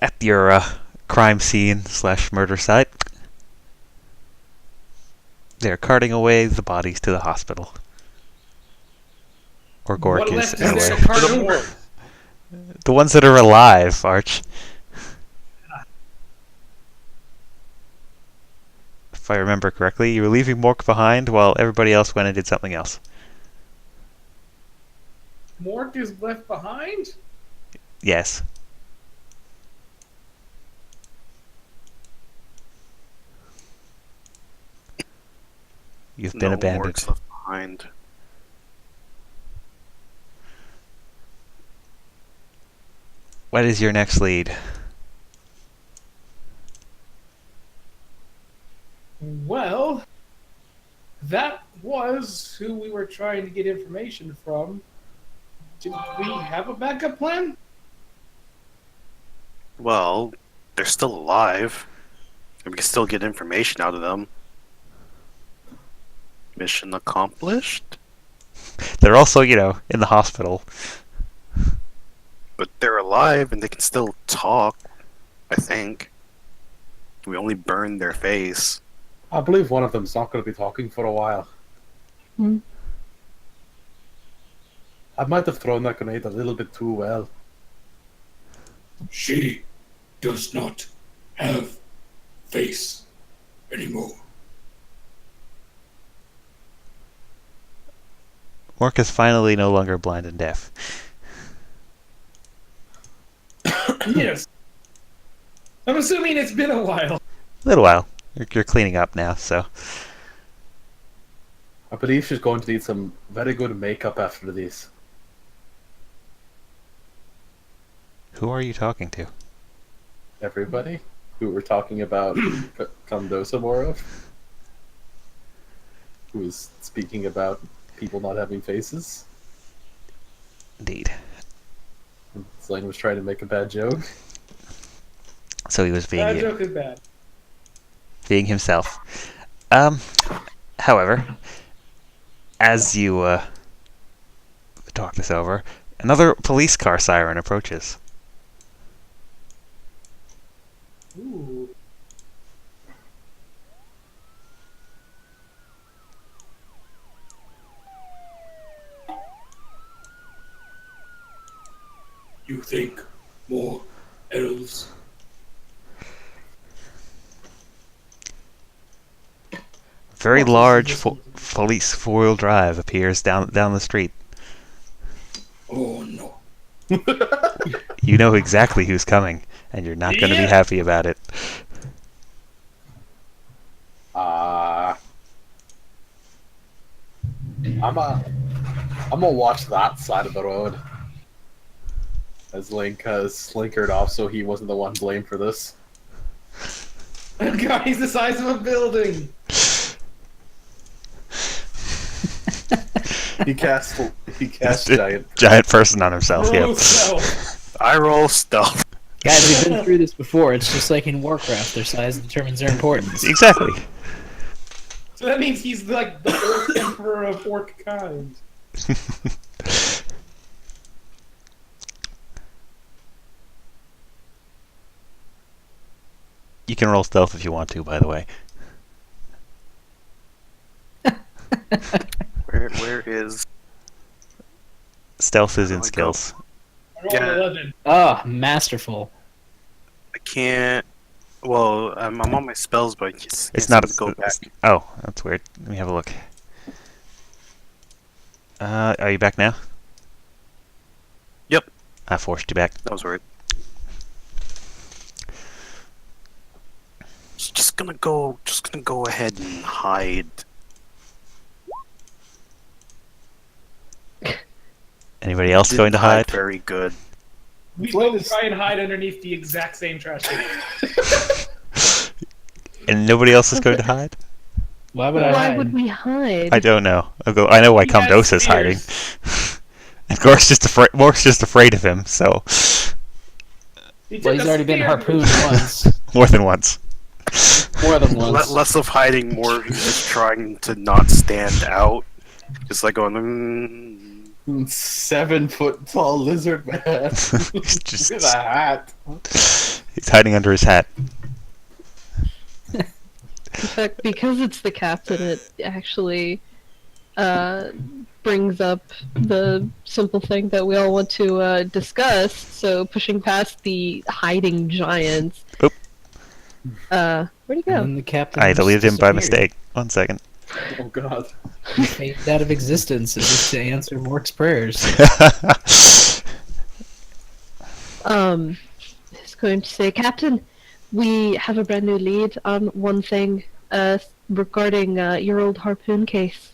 At your crime scene slash murder site, they're carting away the bodies to the hospital. Or What Gork is left is there anyway. to cart over? The ones that are alive, Arch. If I remember correctly, you were leaving Mork behind while everybody else went and did something else. Mork is left behind? Yes. You've been abandoned. Mork's left behind. What is your next lead? Well, that was who we were trying to get information from. Did we have a backup plan? Well, they're still alive. And we can still get information out of them. Mission accomplished? They're also, in the hospital. But they're alive and they can still talk, I think. We only burned their face. I believe one of them's not going to be talking for a while. I might have thrown that grenade a little bit too well. She does not have face anymore. Mork is finally no longer blind and deaf. Yes. I'm assuming it's been a while. A little while. You're cleaning up now, so. I believe she's going to need some very good makeup after this. Who are you talking to? Everybody who we're talking about Condosa more of, who is speaking about people not having faces. Indeed. Slane was trying to make a bad joke. So he was That joke is bad. being himself. However, as you talk this over, another police car siren approaches. Ooh. You think more elves? Very large police four-wheel drive appears down the street. Oh no. You know exactly who's coming, and you're not going to be Yeah. happy about it. I'm gonna watch that side of the road. As Link has slinkered off, so he wasn't the one blamed for this. God, he's the size of a building. He cast giant. Giant person on himself, Oh, yep. so. I roll stealth. Guys, we've been through this before. It's just like in Warcraft. Their size determines their importance. Exactly. So that means he's like the orc emperor of orc kind. You can roll stealth if you want to, by the way. Where is... Stealth is Oh in my skills. I rolled Yeah. 11. Ah, masterful. I can't... Well, I'm on my spells, but It's not a... go back. Oh, that's weird. Let me have a look. Are you back now? Yep. I forced you back. That was weird. Just gonna go ahead and hide. Anybody else going to Didn't hide? Very good. We both try and hide underneath the exact same trash can. And nobody else is going to hide? Why would I Why hide? would we hide? I don't know. I know why He has Comdos is hiding. spears. And Mork's just afraid of him, so He Well, took he's a already been spear. harpooned once. more than once. More than once. Less of hiding, more just trying to not stand out. Just like going... 7 foot tall lizard man He's just with a hat. He's hiding under his hat. In fact, because it's the captain, it actually brings up the simple thing that we all want to discuss. So, pushing past the hiding giants. Oop. Where'd he And go? then the captain. I just deleted him by disappeared. mistake. 1 second. Oh god. He faded out of existence as if to answer Mork's prayers. I was going to say, Captain, we have a brand new lead on one thing regarding your old harpoon case.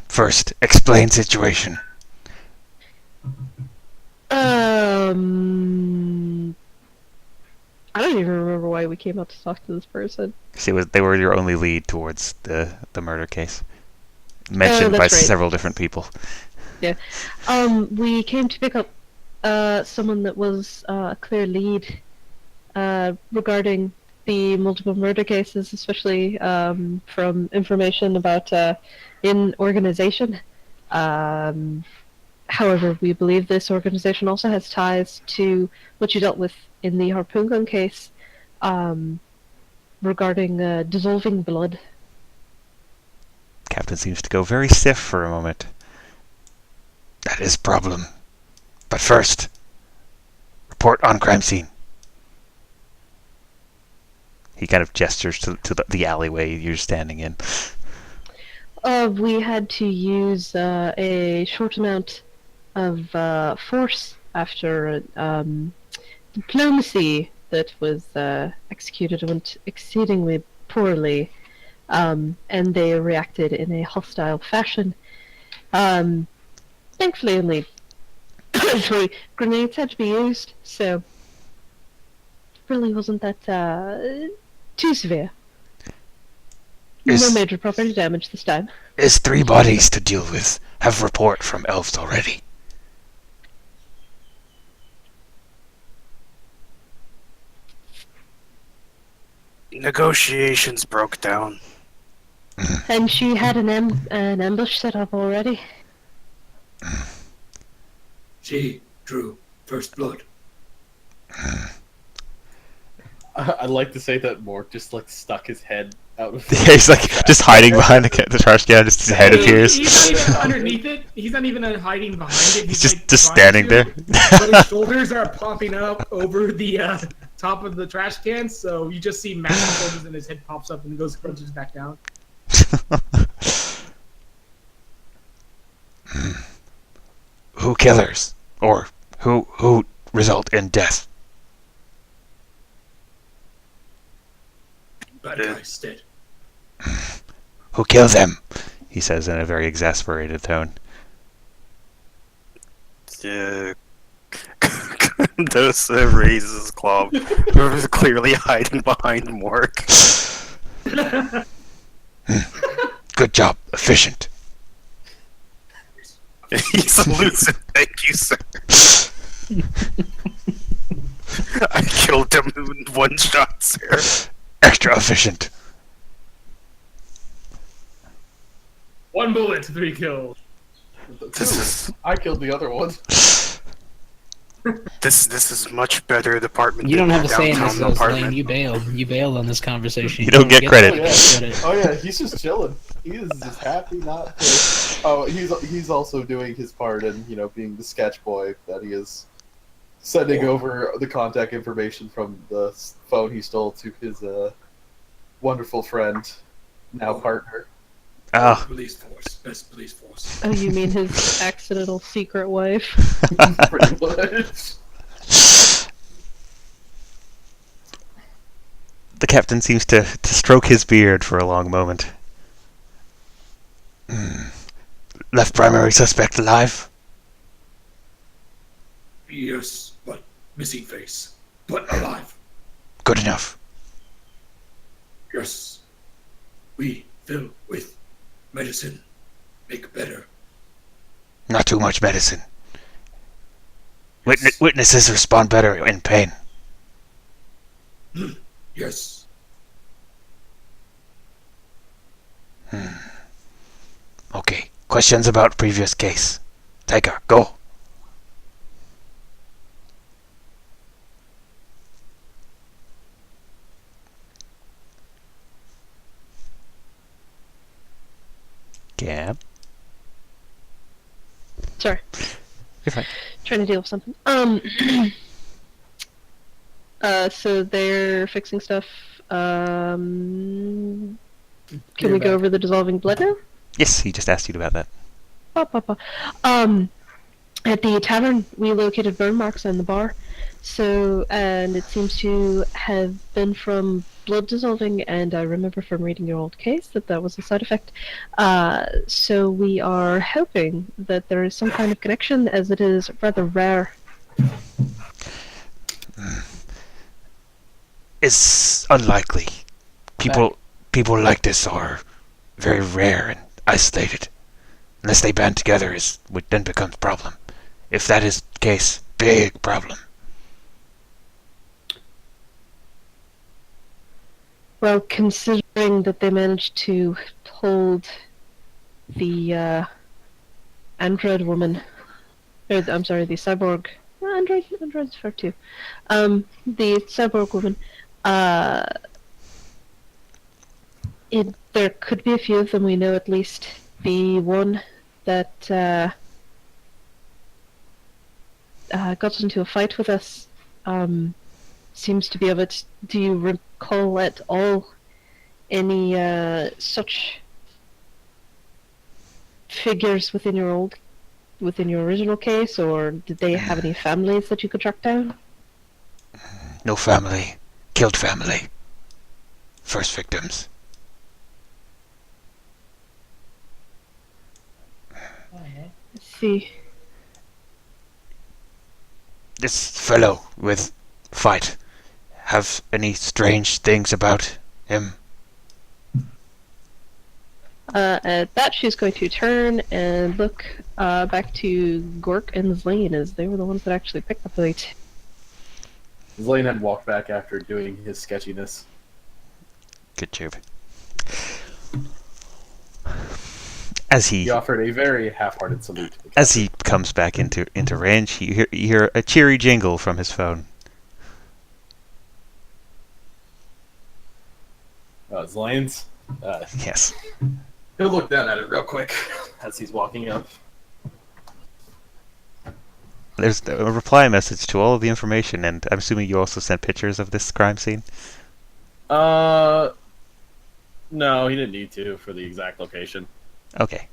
First, explain situation. I don't even remember why we came out to talk to this person. See, they were your only lead towards the murder case. Mentioned by that's right. several different people. We came to pick up someone that was a clear lead regarding the multiple murder cases, especially from information about in organization. However, we believe this organization also has ties to what you dealt with in the harpoon gun case regarding dissolving blood. Captain seems to go very stiff for a moment. That is problem. But first, report on crime scene. He kind of gestures to the alleyway you're standing in. We had to use a short amount of force after diplomacy that was executed went exceedingly poorly, and they reacted in a hostile fashion. Thankfully, only grenades had to be used, so it really wasn't that too severe. No major property damage this time. Is 3 bodies to deal with. Have report from elves already. Negotiations broke down. And she had an ambush set up already. She drew first blood. I'd like to say that Mork just like stuck his head out of. Yeah, he's like just hiding behind the trash can. Just his head appears. He's not even underneath it. He's not even hiding behind it. He's like, just trying standing to, there. But his shoulders are popping up over the top of the trash can, so you just see massive shoulders, and his head pops up and goes crunches back down. Who killers? Or who result in death? Bad guys dead. Who killed them? He says in a very exasperated tone. Yeah. Dosa raises his claw. Whoever's clearly hiding behind Mork. Good job. Efficient. He salutes him. Thank you, sir. I killed him in 1 shot, sir. Extra efficient. 1 bullet, 3 kills. I killed the other one. This is much better department. You don't than have to say in downtown this, apartment. Lane. You bailed. You bailed on this conversation. You don't get credit. Oh yeah, he's just chilling. He is just happy not to. Oh, he's also doing his part in being the sketch boy that he is, sending over the contact information from the phone he stole to his wonderful friend, now partner. Oh. Police force. Best police force. Oh, you mean his accidental secret wife? Pretty much. The captain seems to stroke his beard for a long moment. Left primary suspect alive? Yes, but missing face. But alive. Good enough. Yes. We fill with medicine. Make better. Not too much medicine. Yes. Witnesses respond better in pain. Yes. Okay. Questions about previous case. Tiger, go. Gab. Sorry, You're fine. trying to deal with something. So they're fixing stuff. Can You're we go back. over the dissolving blood now? Yes, he just asked you about that. Ba, ba, ba. At the tavern, we located burn marks on the bar. So, and it seems to have been from blood dissolving, and I remember from reading your old case that that was a side effect. So we are hoping that there is some kind of connection, as it is rather rare. It's unlikely. People like this are very rare and isolated. Unless they band together, which then becomes a problem. If that is the case, big problem. Well, considering that they managed to hold the android woman, I'm sorry, the cyborg. Android's fair too. The cyborg woman. There could be a few of them. We know at least the one that got into a fight with us. Seems to be of it. Do you recall at all any such figures within your original case, or did they have any families that you could track down? No family. Killed family. First victims. Let's see. This fellow with fight have any strange things about him? At that, she's going to turn and look back to Gork and Zlane, as they were the ones that actually picked up the fight. Zlane had walked back after doing his sketchiness. Good job. As He offered a very half-hearted salute. as he comes back into range, you hear a cheery jingle from his phone. Zlane's. Yes. He'll look down at it real quick as he's walking up. There's a reply message to all of the information, and I'm assuming you also sent pictures of this crime scene? No, he didn't need to for the exact location. Okay.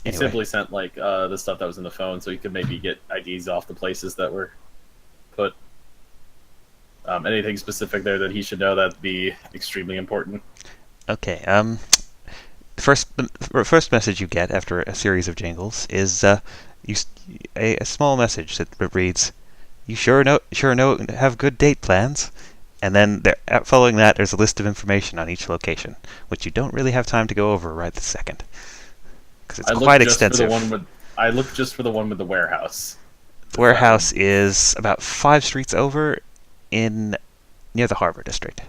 He Anyway. simply sent the stuff that was in the phone, so he could maybe get IDs off the places that were put. Anything specific there that he should know, that'd be extremely important. Okay. The first message you get after a series of jingles is a small message that reads, "You sure have good date plans." And then following that, there's a list of information on each location, which you don't really have time to go over right this second, because it's quite extensive. I looked just for the one with the warehouse. The warehouse is about 5 streets over, near the Harbor District.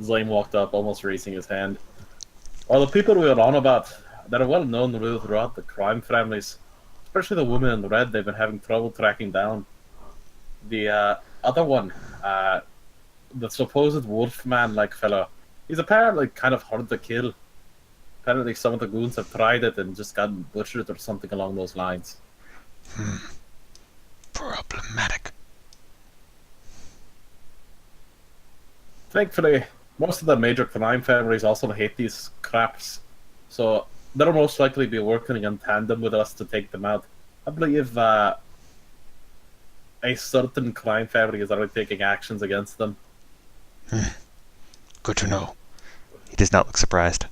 Zlane walked up, almost raising his hand. Well, the people we were on about, they're well known throughout the crime families, especially the woman in red. They've been having trouble tracking down. The other one, the supposed wolfman-like fellow, he's apparently kind of hard to kill. Apparently some of the goons have tried it and just gotten butchered or something along those lines. Problematic. Thankfully, most of the major crime families also hate these craps, so they'll most likely be working in tandem with us to take them out. I believe a certain crime family is already taking actions against them. Good to know. He does not look surprised.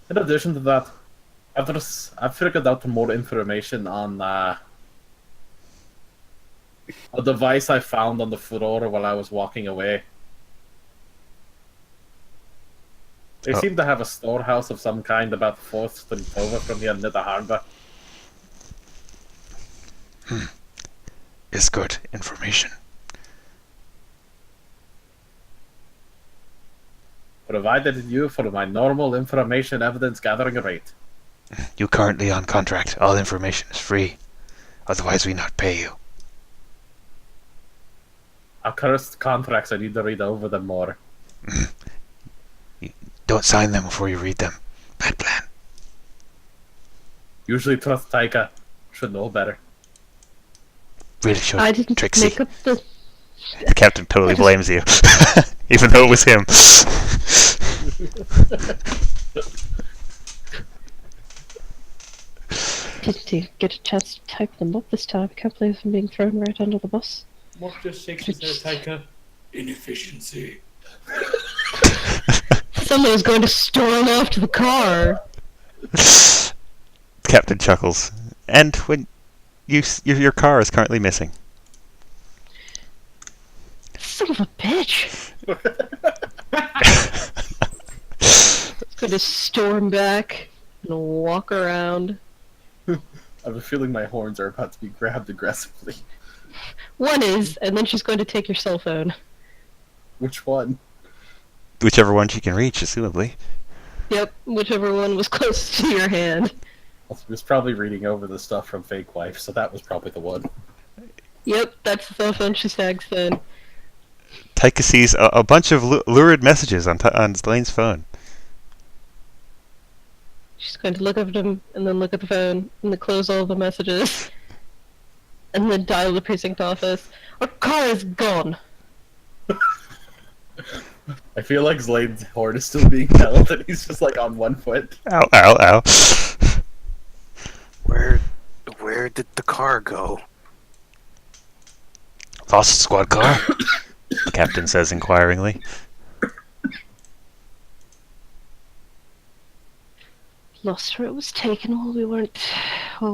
In addition to that, I've figured out more information on a device I found on the floor while I was walking away. They seem to have a storehouse of some kind about 4th Street over from here near the harbor. Is good information. Provided you for my normal information evidence gathering rate. You currently on contract. All information is free. Otherwise we not pay you. accursed contracts. I need to read over them more. Don't sign them before you read them. Bad plan. Usually trust Taika. Should know better. Really should. I didn't Trixie. make up the. The captain totally I just- blames you, even though it was him. Didn't you get a chance to type them up this time? I can't believe I'm being thrown right under the bus. Mork just shakes his head, Taika. Inefficiency. Someone was going to storm off to the car. Captain chuckles. And when your car is currently missing. Son of a bitch. It's going to storm back and walk around. I have a feeling my horns are about to be grabbed aggressively. One is, and then she's going to take your cell phone. Which one? Whichever one she can reach, assumably. Yep, whichever one was closest to your hand. I was probably reading over the stuff from Fake Wife, so that was probably the one. Yep, that's the cell phone she tags then. Taika sees a bunch of lurid messages on Lane's phone. She's going to look at him, and then look at the phone, and then close all the messages. And then dial the precinct office. Our car is gone! I feel like Zlane's horn is still being held, and he's just like on one foot. Ow, ow, ow. Where did the car go? Lost squad car? The captain says inquiringly. Lost where it was taken while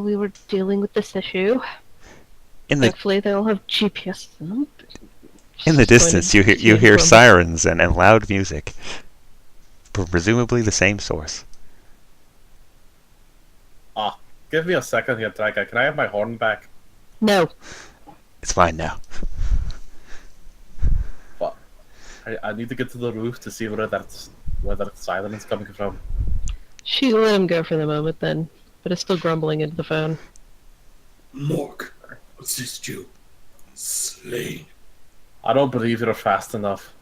we were dealing with this issue. In the Thankfully, they all have GPS in them. in the Just going distance, to you hear from- sirens and loud music, presumably the same source. Give me a second here, Taika. Can I have my horn back? No. It's fine now. I need to get to the roof to see where that silence is coming from. She let him go for the moment then, but it's still grumbling into the phone. Mork. Assist you. Slane. I don't believe you're fast enough.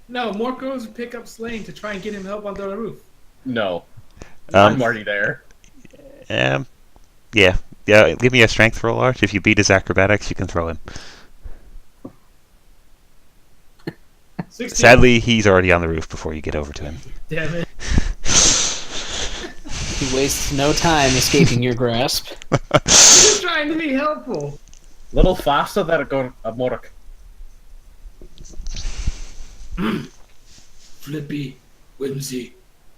No, Mork goes to pick up Slane to try and get him help on the roof. No. Um, I'm already there. Yeah. Give me a strength roll, Art. If you beat his acrobatics, you can throw him. 16. Sadly, he's already on the roof before you get over to him. Damn it. He wastes no time escaping your grasp. He's trying to be helpful. Little faster there, Mork. Flippy. Whimsy.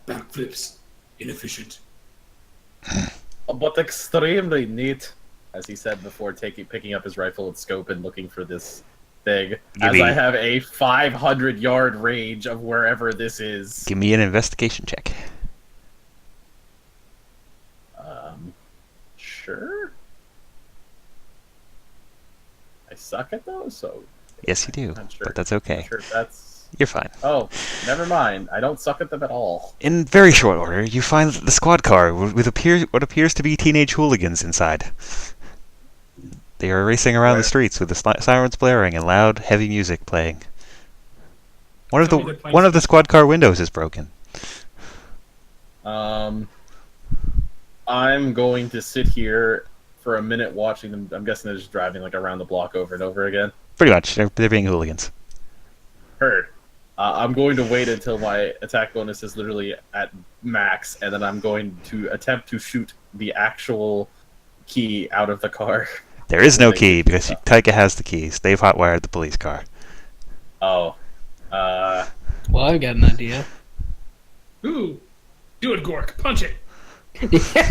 Backflips. Inefficient. But extremely neat, as he said before, picking up his rifle and scope and looking for this thing. As me- I have a 500-yard range of wherever this is. Give me an investigation check. Sure. I suck at those, so Yes, you do, I'm sure. but that's I'm okay. sure that's. You're fine. Oh, never mind. I don't suck at them at all. In very short order, you find the squad car with what appears to be teenage hooligans inside. They are racing around the streets with the sirens blaring and loud, heavy music playing. One of the squad car windows is broken. I'm going to sit here for a minute watching them. I'm guessing they're just driving like around the block over and over again. Pretty much, they're being hooligans. Heard. I'm going to wait until my attack bonus is literally at max, and then I'm going to attempt to shoot the actual key out of the car. There is no key because Taika has the keys. They've hotwired the police car. Oh. Well, I've got an idea. Ooh. Do it, Gork. Punch it. Yeah,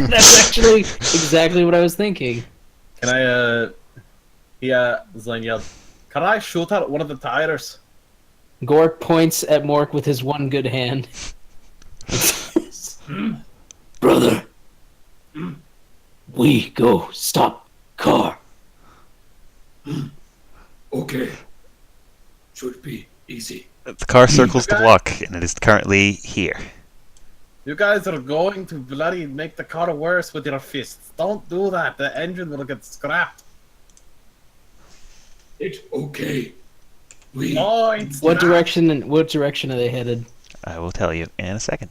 that's actually exactly what I was thinking. Can I, Zlane yelled, can I shoot out one of the tires? Gork points at Mork with his one good hand. Brother, we go stop car. Okay. Should be easy. The car circles the block, and it is currently here. You guys are going to bloody make the car worse with your fists. Don't do that. The engine will get scrapped. It's okay. We What direction are they headed? I will tell you in a second.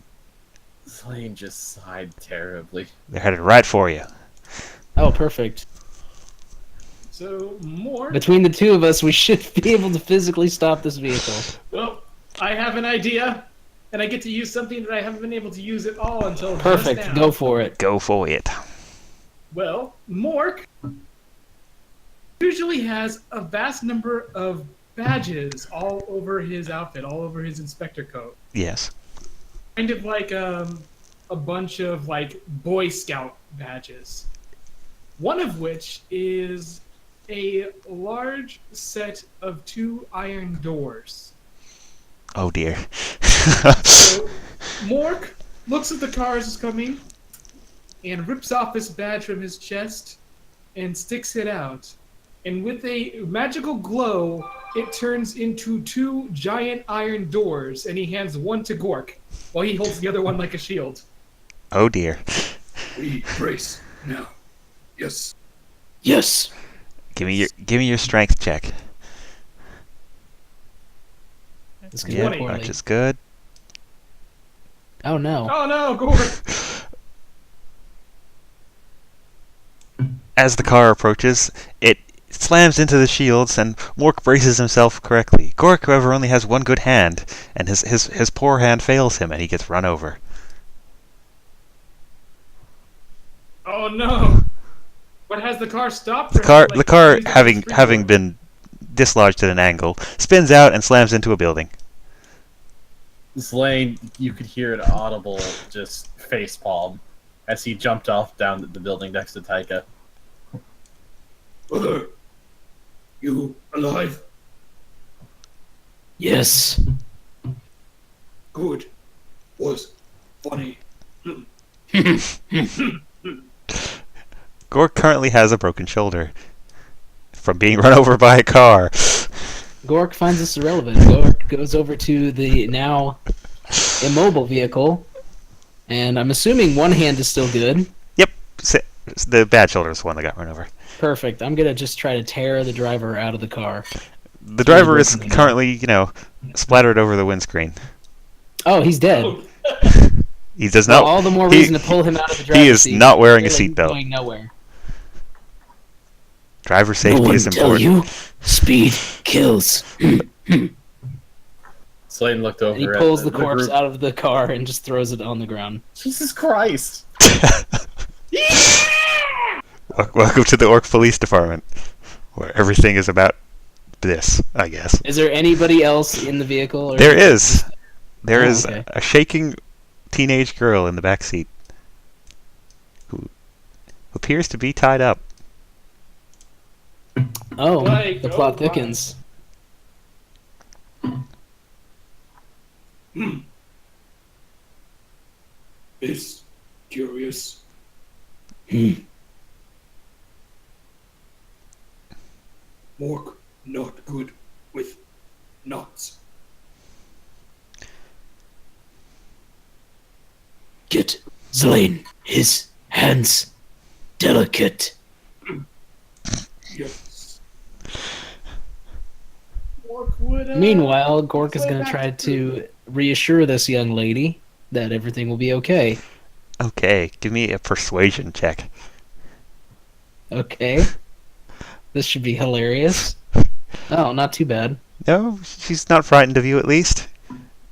Zlane just sighed terribly. They're headed right for you. Oh, perfect. So, more. Between the two of us, we should be able to physically stop this vehicle. Well, I have an idea, and I get to use something that I haven't been able to use at all until Perfect. just now. Go for it. Go for it. Well, Mork usually has a vast number of badges all over his outfit, all over his inspector coat. Yes. Kind of like a bunch of like Boy Scout badges. One of which is a large set of 2 iron doors. Oh dear. So Mork looks at the cars as coming and rips off this badge from his chest and sticks it out. And with a magical glow, it turns into 2 giant iron doors, and he hands one to Gork, while he holds the other one like a shield. Oh dear. we brace now. Yes. Yes. Give me your strength check. This could Yeah, go poorly. Arch is good. Oh no. Oh no, Gork! As the car approaches, it slams into the shields, and Mork braces himself correctly. Gork, however, only has one good hand, and his poor hand fails him, and he gets run over. Oh no! But has the car stopped? The car, having been dislodged at an angle, spins out and slams into a building. Zlane, you could hear an audible just facepalm as he jumped off down the building next to Taika. Brother, you alive? Yes. Good. Was funny. Gork currently has a broken shoulder from being run over by a car. Gork finds this irrelevant. Gork goes over to the now immobile vehicle, and I'm assuming one hand is still good. Yep, the bad shoulder is the one that got run over. Perfect. I'm gonna just try to tear the driver out of the car. The driver is currently, splattered over the windscreen. Oh, he's dead. He does Well, not. all the more reason to pull him out of the driver's He is seat. not wearing a Clearly seatbelt. Going nowhere. Driver safety is important. Speed kills. Slane looked over And he at pulls the the corpse group. out of the car and just throws it on the ground. Jesus Christ! Welcome to the Orc Police Department, where everything is about this, I guess. Is there anybody else in the vehicle? Or There is. There Oh, is okay. a shaking teenage girl in the back seat who appears to be tied up. Oh, Like, the oh, plot wow. thickens. Is curious. Mork not good with knots. Get Zlane. His hands delicate. Yes. Mork would, Meanwhile, Gork is slide going to back try to- to reassure this young lady that everything will be okay. Okay, give me a persuasion check. Okay. This should be hilarious. Oh, not too bad. No, she's not frightened of you at least,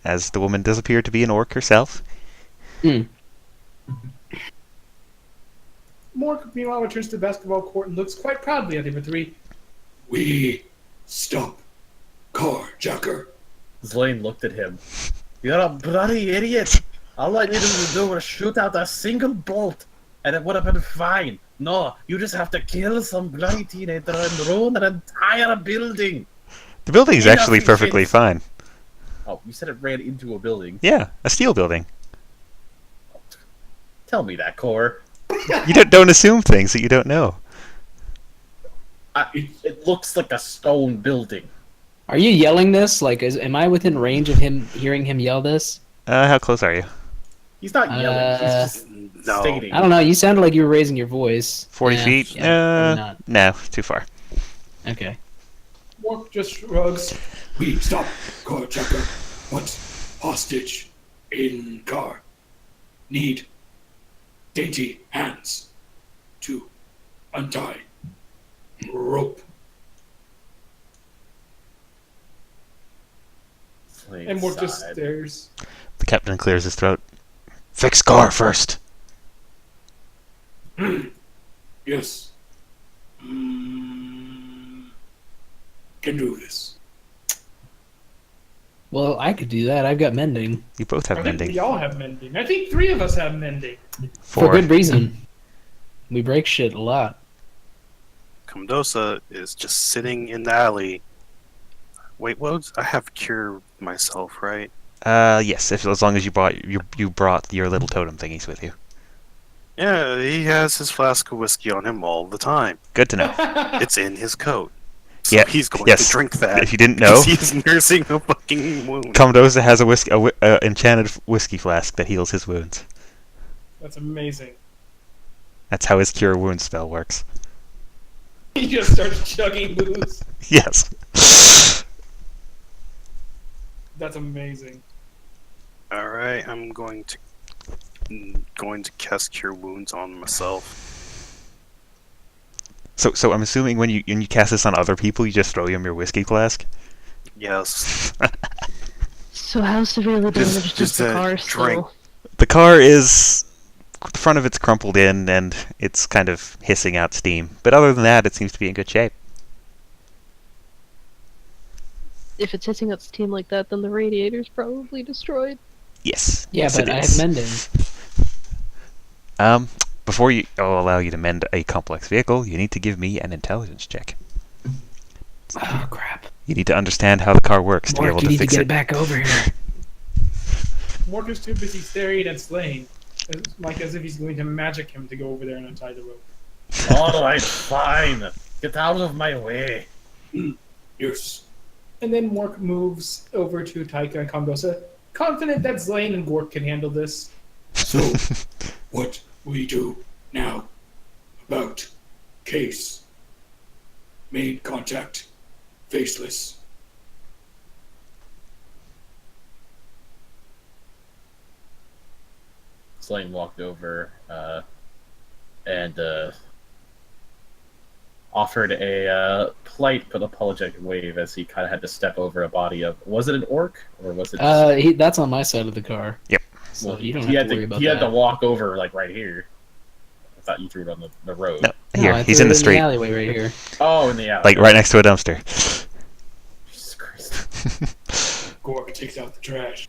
as the woman does appear to be an orc herself. Mork, meanwhile, returns to the basketball court and looks quite proudly at him three. We stop carjacker. Zlane looked at him. You're a bloody idiot! All I needed to do was shoot out a single bolt, and it would have been fine. No, you just have to kill some bloody teenager and ruin an entire building. The building is Enough actually you perfectly kids. fine. Oh, you said it ran into a building. Yeah, a steel building. Tell me that, Core. You don't assume things that you don't know. It looks like a stone building. Are you yelling this? Like, am I within range of him hearing him yell this? How close are you? He's not yelling. He's just No. stating. I don't know. You sounded like you were raising your voice. 40 Yeah, feet? yeah, probably not. No, too far. Okay. Mork just shrugs. We stop. Car checker. What's hostage in car? Need dainty hands to untie rope. And Mork just stares. The captain clears his throat. Fix car first. Yes. Can do this. Well, I could do that. I've got mending. You both have I think mending. we all have mending. I think 3 of us have mending. For 4. good reason. We break shit a lot. Comdosa is just sitting in the alley. Wait, I have cure myself, right? Yes, as long as you brought your little totem thingies with you. Yeah, he has his flask of whiskey on him all the time. Good to know. It's in his coat. So Yeah, he's going yes. to drink that. If you didn't know, because he's nursing a fucking wound. Comdosa has a enchanted whiskey flask that heals his wounds. That's amazing. That's how his cure wounds spell works. He just starts chugging booze. Yes. That's amazing. Alright, I'm going to cast cure wounds on myself. So I'm assuming when you cast this on other people, you just throw them your whiskey flask. Yes. So how severely damaged just is the a car drink. still? The car is the front of it's crumpled in and it's kind of hissing out steam. But other than that, it seems to be in good shape. If it's hissing out steam like that, then the radiator's probably destroyed. Yes. Yeah, yes, but it I is. have mending. Before I'll allow you to mend a complex vehicle, you need to give me an intelligence check. Oh, crap. You need to understand how the car works to be Mark, able you to need to fix get it. it back over here. Mork is too busy staring at Slane, as if he's going to magic him to go over there and untie the rope. Alright, fine. Get out of my way. Yes. And then Mork moves over to Taika and Comdosa, confident that Slane and Gork can handle this. So, what we do now about case? Made contact. Faceless. Slane walked over and offered a polite but apologetic wave as he kind of had to step over a body of. Was it an orc or was it? That's on my side of the car. Yep. So Well, you don't he have had to worry about he that. had to walk over like right here. I thought you threw it on the road. No, No, here, I he's threw in it the street, alleyway right here. Oh, in the alley. like right next to a dumpster. Jesus Christ. Gork takes out the trash.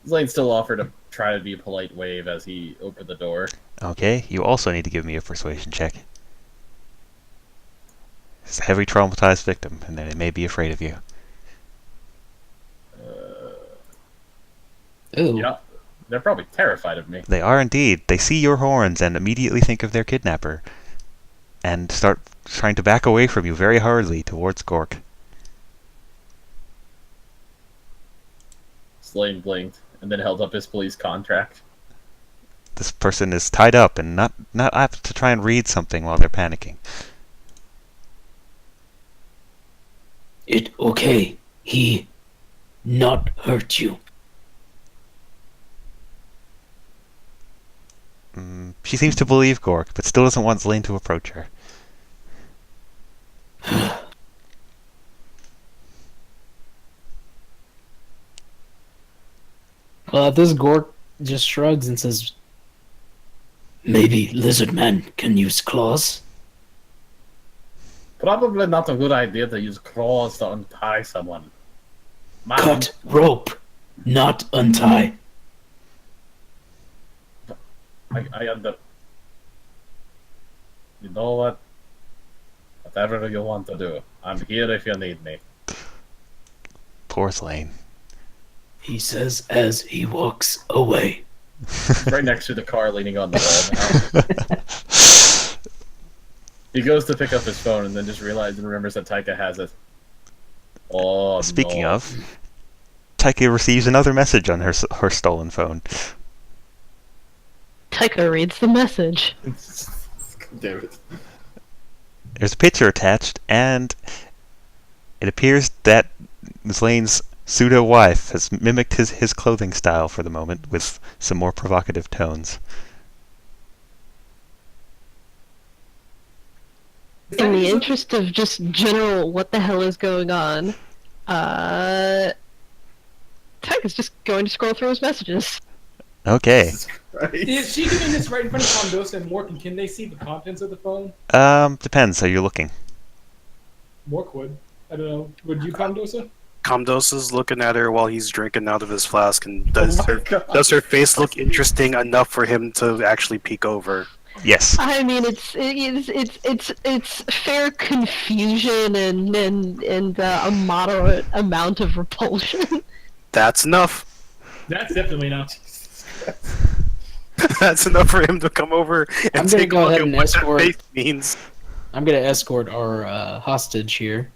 Slane still offered to try to be a polite wave as he opened the door. Okay, you also need to give me a persuasion check. It's a heavy traumatized victim, and they may be afraid of you. Ooh. Yeah, they're probably terrified of me. They are indeed. They see your horns and immediately think of their kidnapper, and start trying to back away from you very hurriedly towards Gork. Slane blinked and then held up his police contract. This person is tied up and not apt to try and read something while they're panicking. It okay. He not hurt you. She seems to believe Gork, but still doesn't want Zlane to approach her. Well, this Gork just shrugs and says, "Maybe lizard man can use claws." Probably not a good idea to use claws to untie someone. Man, Cut rope, not untie. I under. You know what? Whatever you want to do, I'm here if you need me. Poor Zlane. He says as he walks away. Right next to the car, leaning on the wall now. He goes to pick up his phone and then just realizes and remembers that Taika has it. Oh, Speaking no. of, Taika receives another message on her stolen phone. Taika reads the message. Damn it. There's a picture attached, and it appears that Lane's pseudo-wife has mimicked his clothing style for the moment with some more provocative tones. In the interest of just general what the hell is going on, Tech is just going to scroll through his messages. Okay. Jesus Christ. Is she doing this right in front of Condosa and Mork, and can they see the contents of the phone? Depends how you're looking. Mork would. I don't know. Would you, Condosa? Comdosa's looking at her while he's drinking out of his flask, and Oh does my God. her face look interesting enough for him to actually peek over? Yes. I mean, it's fair confusion and a moderate amount of repulsion. That's enough. That's definitely enough. That's enough for him to come over I'm and gonna take a go look ahead at and what that escort- face means. I'm gonna escort our hostage here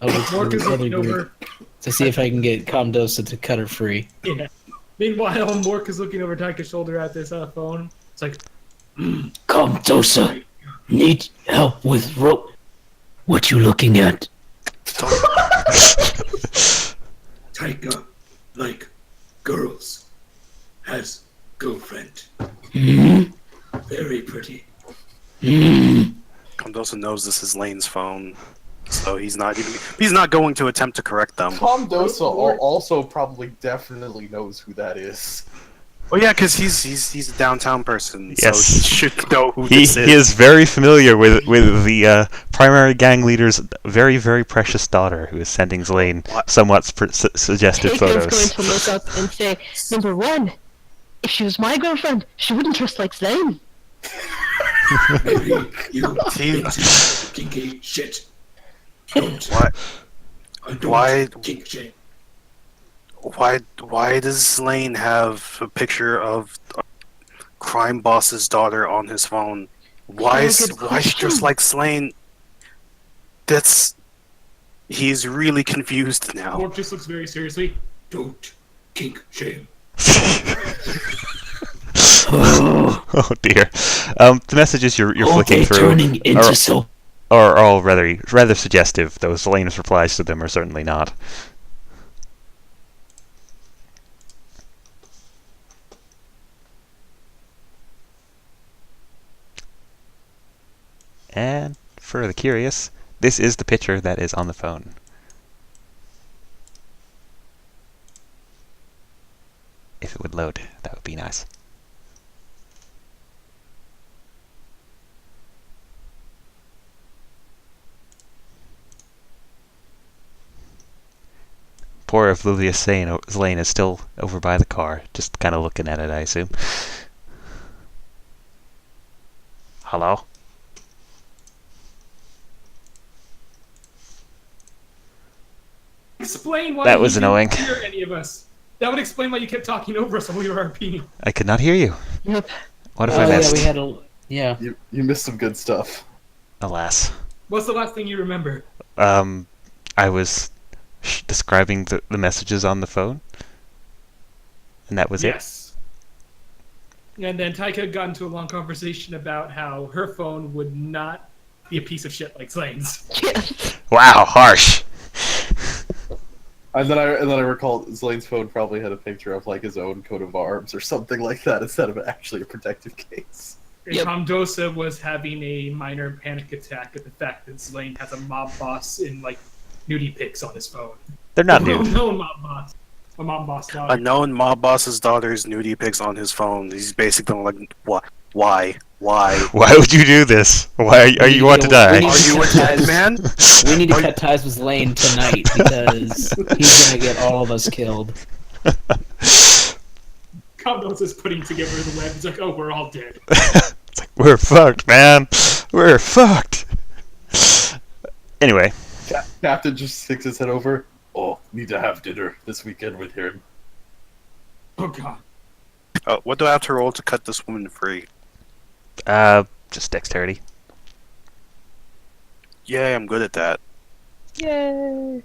over Mork to is the other looking over. group to see if I can get Comdosa to cut her free. Yeah. Meanwhile, Mork is looking over Taika's shoulder at this phone. It's like, Comdosa, need help with rope. What you looking at? Taika, like girls, has girlfriend. Very pretty. Comdosa knows this is Lane's phone, so he's not going to attempt to correct them. Comdosa also probably definitely knows who that is. Well, yeah, because he's a downtown person, Yes. so he should know who He this is. is very familiar with the primary gang leader's very, very precious daughter, who is sending Lane somewhat suggestive Taika is going photos. to look up and say, number one, if she was my girlfriend, she wouldn't dress like Zane. Maybe you See? into kinky shit. Don't. What? I don't Why- kink shame. Why does Lane have a picture of a crime boss's daughter on his phone? Why Very is good why she just question. like Slane? He's really confused now. Mork just looks very seriously. Don't kink shame. Oh dear. The messages you're flicking Okay, through turning into are, so. are all rather suggestive, though Lane's replies to them are certainly not. And for the curious, this is the picture that is on the phone. If it would load, that would be nice. Poor oblivious Lane is still over by the car, just kind of looking at it, I assume. Hello? Explain why That was you annoying. didn't hear any of us. That would explain why you kept talking over us while we were RPing. I could not hear you. Yep. What have Oh I yeah, missed? we had a yeah. You missed some good stuff. Alas. What's the last thing you remember? I was describing the messages on the phone, and that was it. Yes. And then Taika got into a long conversation about how her phone would not be a piece of shit like Slane's. Yes. Wow, harsh. And then I recall Zlane's phone probably had a picture of like his own coat of arms or something like that instead of actually a protective case. And Yep. Comdosa was having a minor panic attack at the fact that Slane has a mob boss in like nudie pics on his phone. They're not No, nude. no mob boss. A mob boss A daughter. known mob boss's daughter's nudie pics on his phone. He's basically like, what? Why? Why? Why would you do this? Why are you want to die? We Are you a dead man? We need to Are- cut ties with Lane tonight because he's gonna get all of us killed. Comdosa's putting together the web. He's like, oh, we're all dead. It's like, we're fucked, man. We're fucked. Anyway, Captain just sticks his head over. Oh, need to have dinner this weekend with him. Oh god. What do I have to roll to cut this woman free? just dexterity. Yay, I'm good at that. Yay.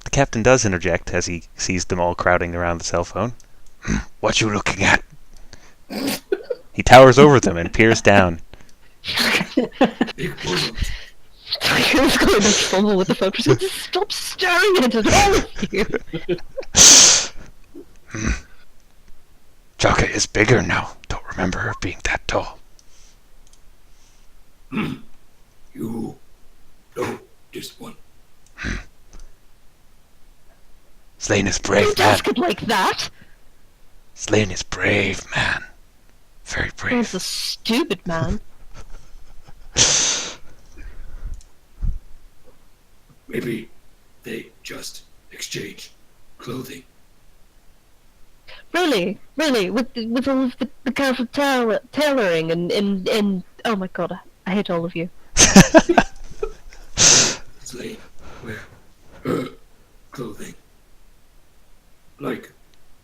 The captain does interject as he sees them all crowding around the cell phone. What you looking at? He towers over them and peers down. Big bullet. Tiger's going to fumble with the phone. She's going to stop staring at it, all of you. Jaka is bigger now. Don't remember her being that tall. You know this one. Slane is brave, Don't man. ask it like that. Slane is brave, man. Very brave. He's a stupid man. Maybe they just exchange clothing. Really, with all of the careful tailoring and oh my god, I hate all of you. Slane wear her clothing. Like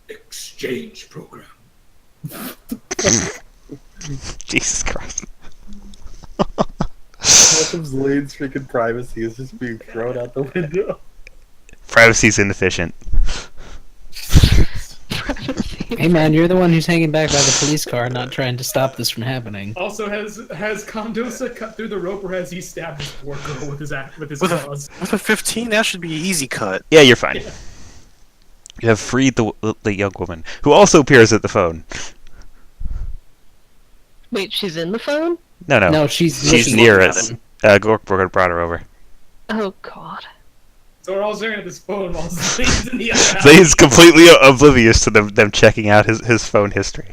exchange program. Jesus Christ. Much of Slade's freaking privacy is just being thrown out the window. Privacy's inefficient. Hey man, you're the one who's hanging back by the police car, not trying to stop this from happening. Also, has Condosa cut through the rope, or has he stabbed his poor girl with his claws? With a 15, that should be an easy cut. Yeah, you're fine. You have freed the young woman, who also appears at the phone. Wait, she's in the phone? No. No, she's near looking us. at Gork brought her over. Oh god. So we're all staring at this phone while Slane's in the other house. Slane's completely oblivious to them checking out his phone history.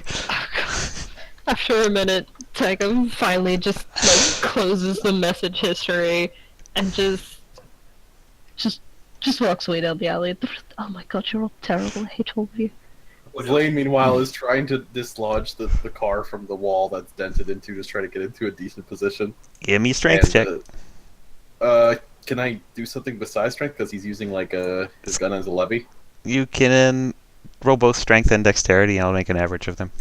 After a minute, Tychum finally just like closes the message history and just walks away down the alley. Oh my god, you're all terrible. I hate all of you. Slane, meanwhile, is trying to dislodge the car from the wall that's dented into, just trying to get into a decent position. Give me a strength check. Can I do something besides strength? Because he's using like his gun as a levy. You can roll both strength and dexterity, and I'll make an average of them.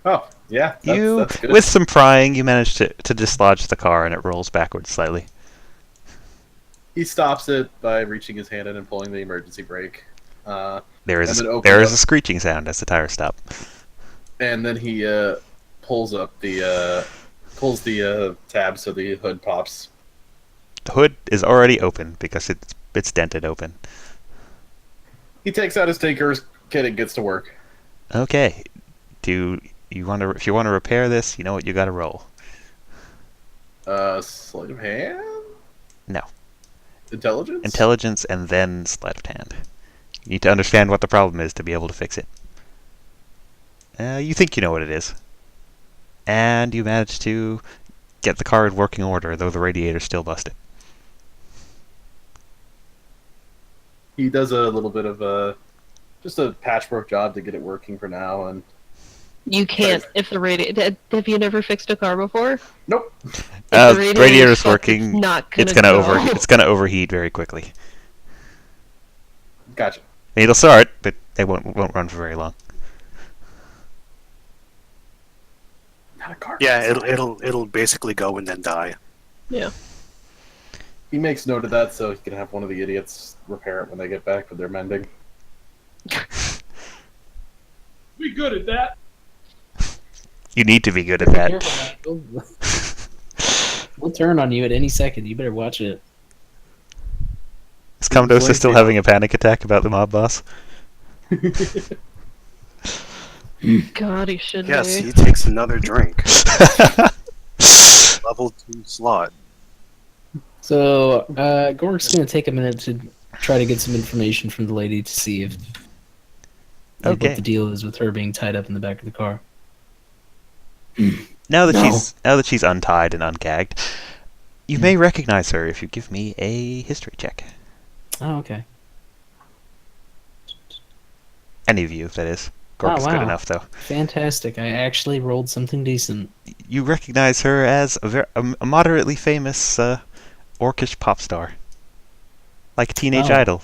Oh, yeah, that's good. With some prying, you manage to dislodge the car, and it rolls backwards slightly. He stops it by reaching his hand in and pulling the emergency brake. There is and then a opens up- screeching sound as the tires stop. And then he pulls the tab so the hood pops. The hood is already open because it's dented open. He takes out his tinker's kit and gets to work. Okay. If you want to repair this, you know what you got to roll. Sleight of hand? No. Intelligence? Intelligence and then sleight of hand. You need to understand what the problem is to be able to fix it. You think you know what it is. And you manage to get the car in working order, though the radiator's still busted. He does a little bit of just a patchwork job to get it working for now, and You can't if the radiator. Have you never fixed a car before? nope. If the Radiator's fucked, working. It's gonna go. It's gonna overheat very quickly. Gotcha. It'll start, but it won't run for very long. Not a car. Yeah, it'll basically go and then die. Yeah. He makes note of that so he can have one of the idiots repair it when they get back when they're mending. We good at that. You need to be good at that. We'll turn on you at any second. You better watch it. Is Comdosa still having a panic attack about the mob boss? God, he should Yes, be. he takes another drink. Level 2 slot. So, Gork's going to take a minute to try to get some information from the lady to see if what Okay. the deal is with her being tied up in the back of the car. Now that No. she's untied and ungagged, you may recognize her if you give me a history check. Oh, okay. Any of you, that is. Gork is good wow. enough, though. Fantastic. I actually rolled something decent. You recognize her as a moderately famous orcish pop star, like Teenage Oh. Idol.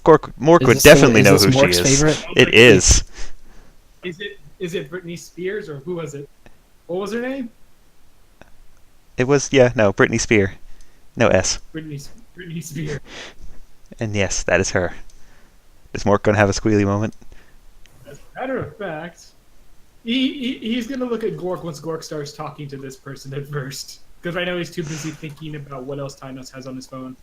Mork Is would this definitely is know this who Mork's she is. favorite? It is. Is it Britney Spears, or who was it? What was her name? It was Britney Spears. No S. Britney Spears. And yes, that is her. Is Mork gonna have a squealy moment? As a matter of fact, He's gonna look at Gork once Gork starts talking to this person at first, because right now he's too busy thinking about what else Tynos has on his phone.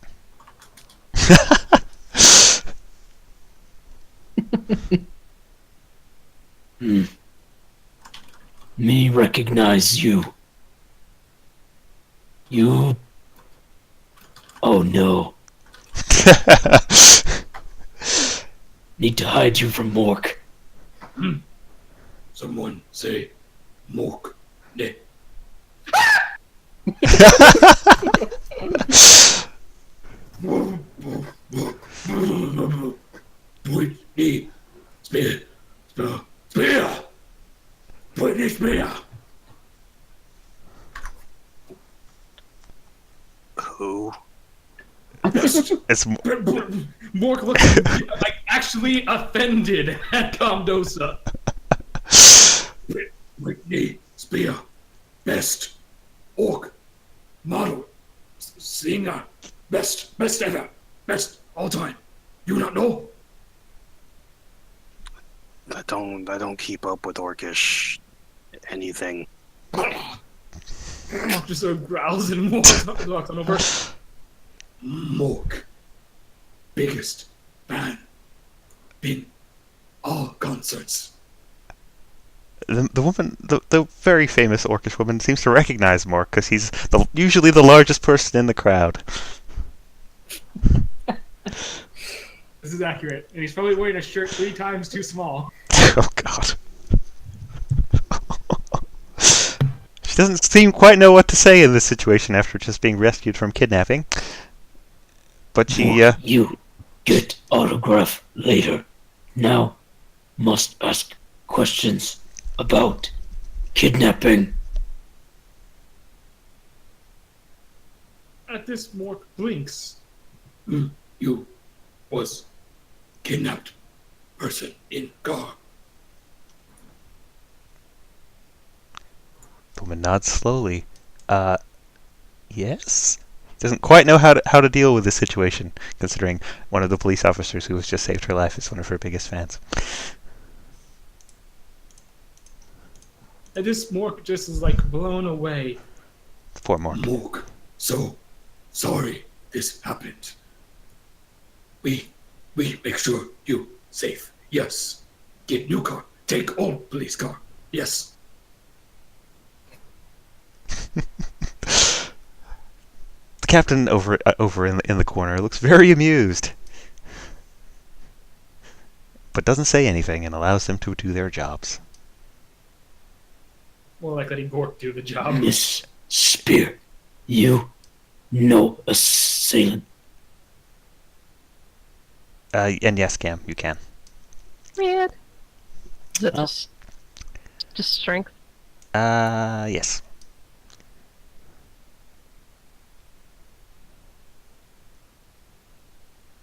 Me recognize you. You. Oh no. Need to hide you from Mork. Someone say Mork. Ne. Whitney. Spear. Spear. Whitney Spear. Who? It's Mork looks like actually offended at Comdosa. Whitney Spear. Best. Orc. Model. Singer. Best ever. Best all time. You not know? I don't keep up with Orcish anything. Mork just sort of growls and walks on over. Mork. Biggest fan. Been all concerts. the woman, the very famous Orcish woman, seems to recognize Mork because he's usually the largest person in the crowd. This is accurate, and he's probably wearing a shirt 3 times too small. Oh God. She doesn't seem quite know what to say in this situation after just being rescued from kidnapping. But she, You get autograph later. Now, must ask questions about kidnapping. At this, Mork blinks. You was kidnapped person in car. The woman nods slowly. Yes? Doesn't quite know how to deal with this situation, considering one of the police officers who has just saved her life is one of her biggest fans. At this, Mork just is like blown away. Poor Mork. Mork, so sorry this happened. We make sure you safe. Yes. Get new car. Take old police car. Yes. The captain over in the corner looks very amused, but doesn't say anything and allows them to do their jobs. More like letting Gork do the job. Miss Spear, you know assailant. And yes, Cam, you can. Yeah. Is it just strength? Yes.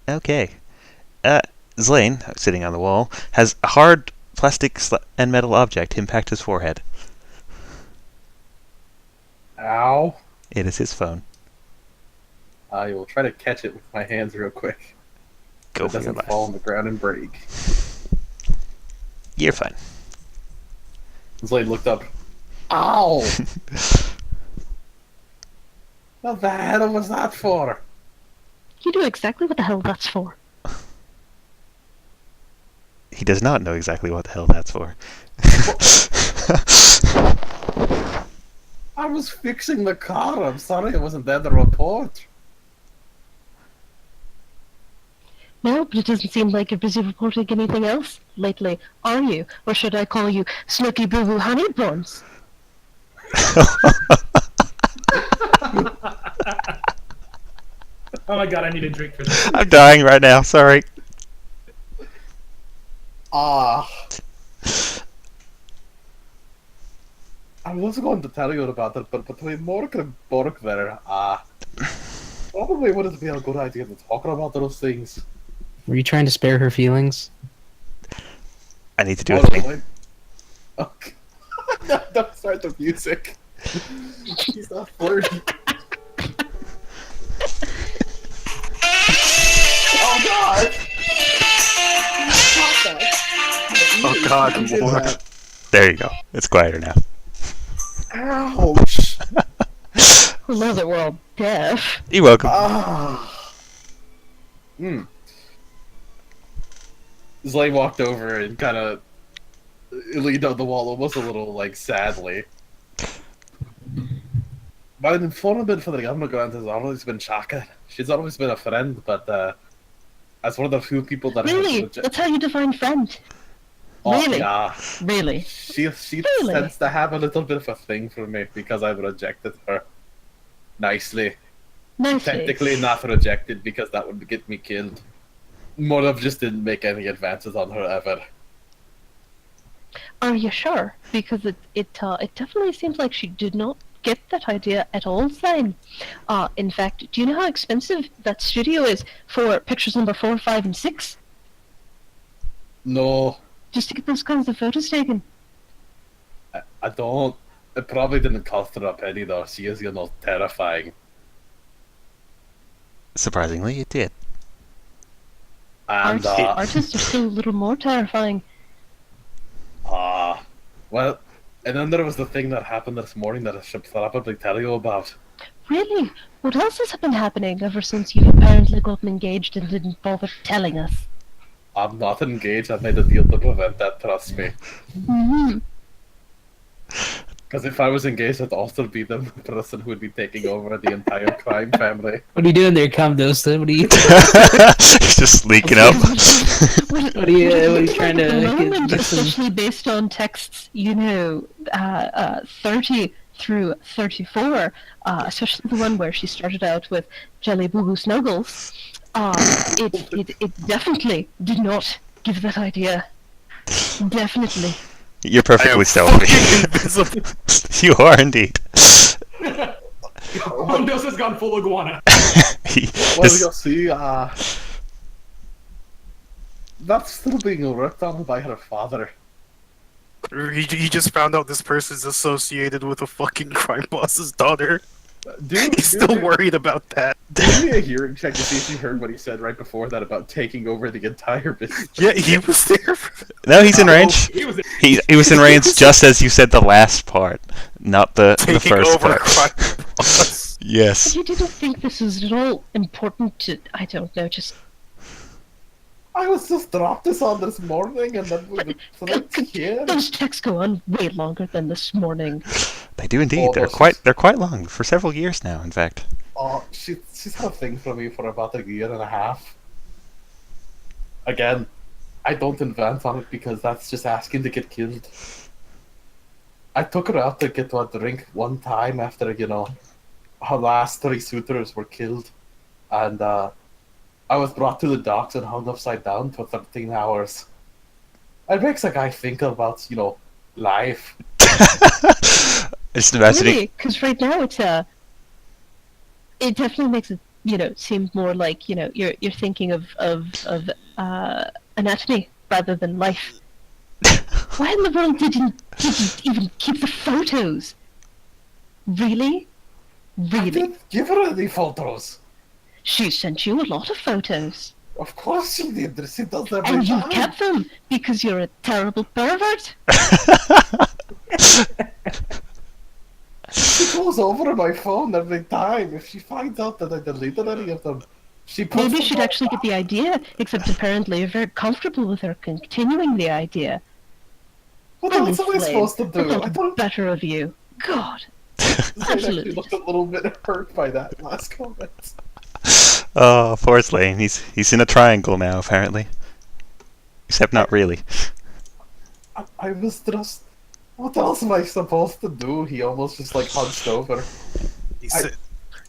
Okay. Zlane, sitting on the wall, has a hard plastic and metal object impact his forehead. Ow. It is his phone. I will try to catch it with my hands real quick. Go It for your doesn't life. fall on the ground and break. You're fine. Slade looked up. Ow! What the hell was that for? You know exactly what the hell that's for. He does not know exactly what the hell that's for. I was fixing the car. I'm sorry I wasn't there to report. No, but it doesn't seem like you're busy reporting anything else lately, are you? Or should I call you Snooky Boo Boo Honey Buns? Oh my god, I need a drink for this. I'm dying right now, sorry. Ah. I was going to tell you about it, but between Mork and Bork there, probably wouldn't be a good idea to talk about those things. Were you trying to spare her feelings? I need to do a Hold on, thing. wait. Okay. No, don't start the music. He's not flirty. Oh god! Oh god, He did Mork. that. There you go. It's quieter now. Ouch! Well, now that we're all deaf. You're welcome. Ah. Zlay walked over and kind of leaned on the wall almost a little, like, sadly. My informant for the government grant has always been Chaka. She's always been a friend, but as one of the few people that Really? has That's how you define friend? Oh, Really? yeah. Really? She Really? tends to have a little bit of a thing for me because I've rejected her. Nicely. Nicely. Technically not rejected because that would get me killed. Morav just didn't make any advances on her ever. Are you sure? Because it definitely seems like she did not get that idea at all, Zane. In fact, do you know how expensive that studio is for pictures number 4, 5, and 6? No, Just to get those kinds of photos taken. I don't. It probably didn't cost her a penny though. She is, terrifying. Surprisingly, it did. And, Artists are still a little more terrifying. well, and then there was the thing that happened this morning that I should probably tell you about. Really? What else has been happening ever since you apparently gotten engaged and didn't bother telling us? I'm not engaged. I made a deal to prevent that, trust me. Mm-hmm. Because if I was engaged, I'd also be the person who would be taking over the entire crime family. What are you doing there, Comdosa? What are you? He's just leaking up. What are you trying to moment, get some? especially based on texts, 30 through 34, especially the one where she started out with Jelly Boo Boo Snuggles, it definitely did not give that idea. Definitely. You're perfectly stealthy. You are indeed. Windows has gone full iguana. Well, you'll see, that's still being worked on by her father. He just found out this person's associated with a fucking crime boss's daughter. He's still worried about that. Give me a hearing check to see if you heard what he said right before that about taking over the entire business. Yeah, he was there. No, he's in range. He was He was in range just as you said the last part, not the Taking first over part. crime boss. Yes. You didn't think this was at all important to, I don't know, just... I was just dropped this on this morning and then we went here. Those texts go on way longer than this morning. They do indeed. Oh, They're quite long for several years now. In fact. Oh, she's had a thing for me for about a year and a half. Again, I don't advance on it because that's just asking to get killed. I took her out to get to a drink one time after, her last 3 suitors were killed. And, I was brought to the docks and hung upside down for 13 hours. It makes a guy think about, life. Just imagining. Really? Because right now it's it definitely makes it seem more like you're thinking of anatomy rather than life. Why in the world didn't even keep the photos? Really? I didn't give her any photos. She sent you a lot of photos. Of course she did. She does every And you time. kept them because you're a terrible pervert. She goes over my phone every time. If she finds out that I deleted any of them, she puts Maybe them she'd all actually get back. the idea, except apparently you're very comfortable with her continuing the idea. What else am I supposed to do? I don't. Better of you. God. I actually Absolutely. looked a little bit hurt by that last comment. Oh, poor Slane. He's in a triangle now, apparently. Except not really. I was just. What else am I supposed to do? He almost just hunched over.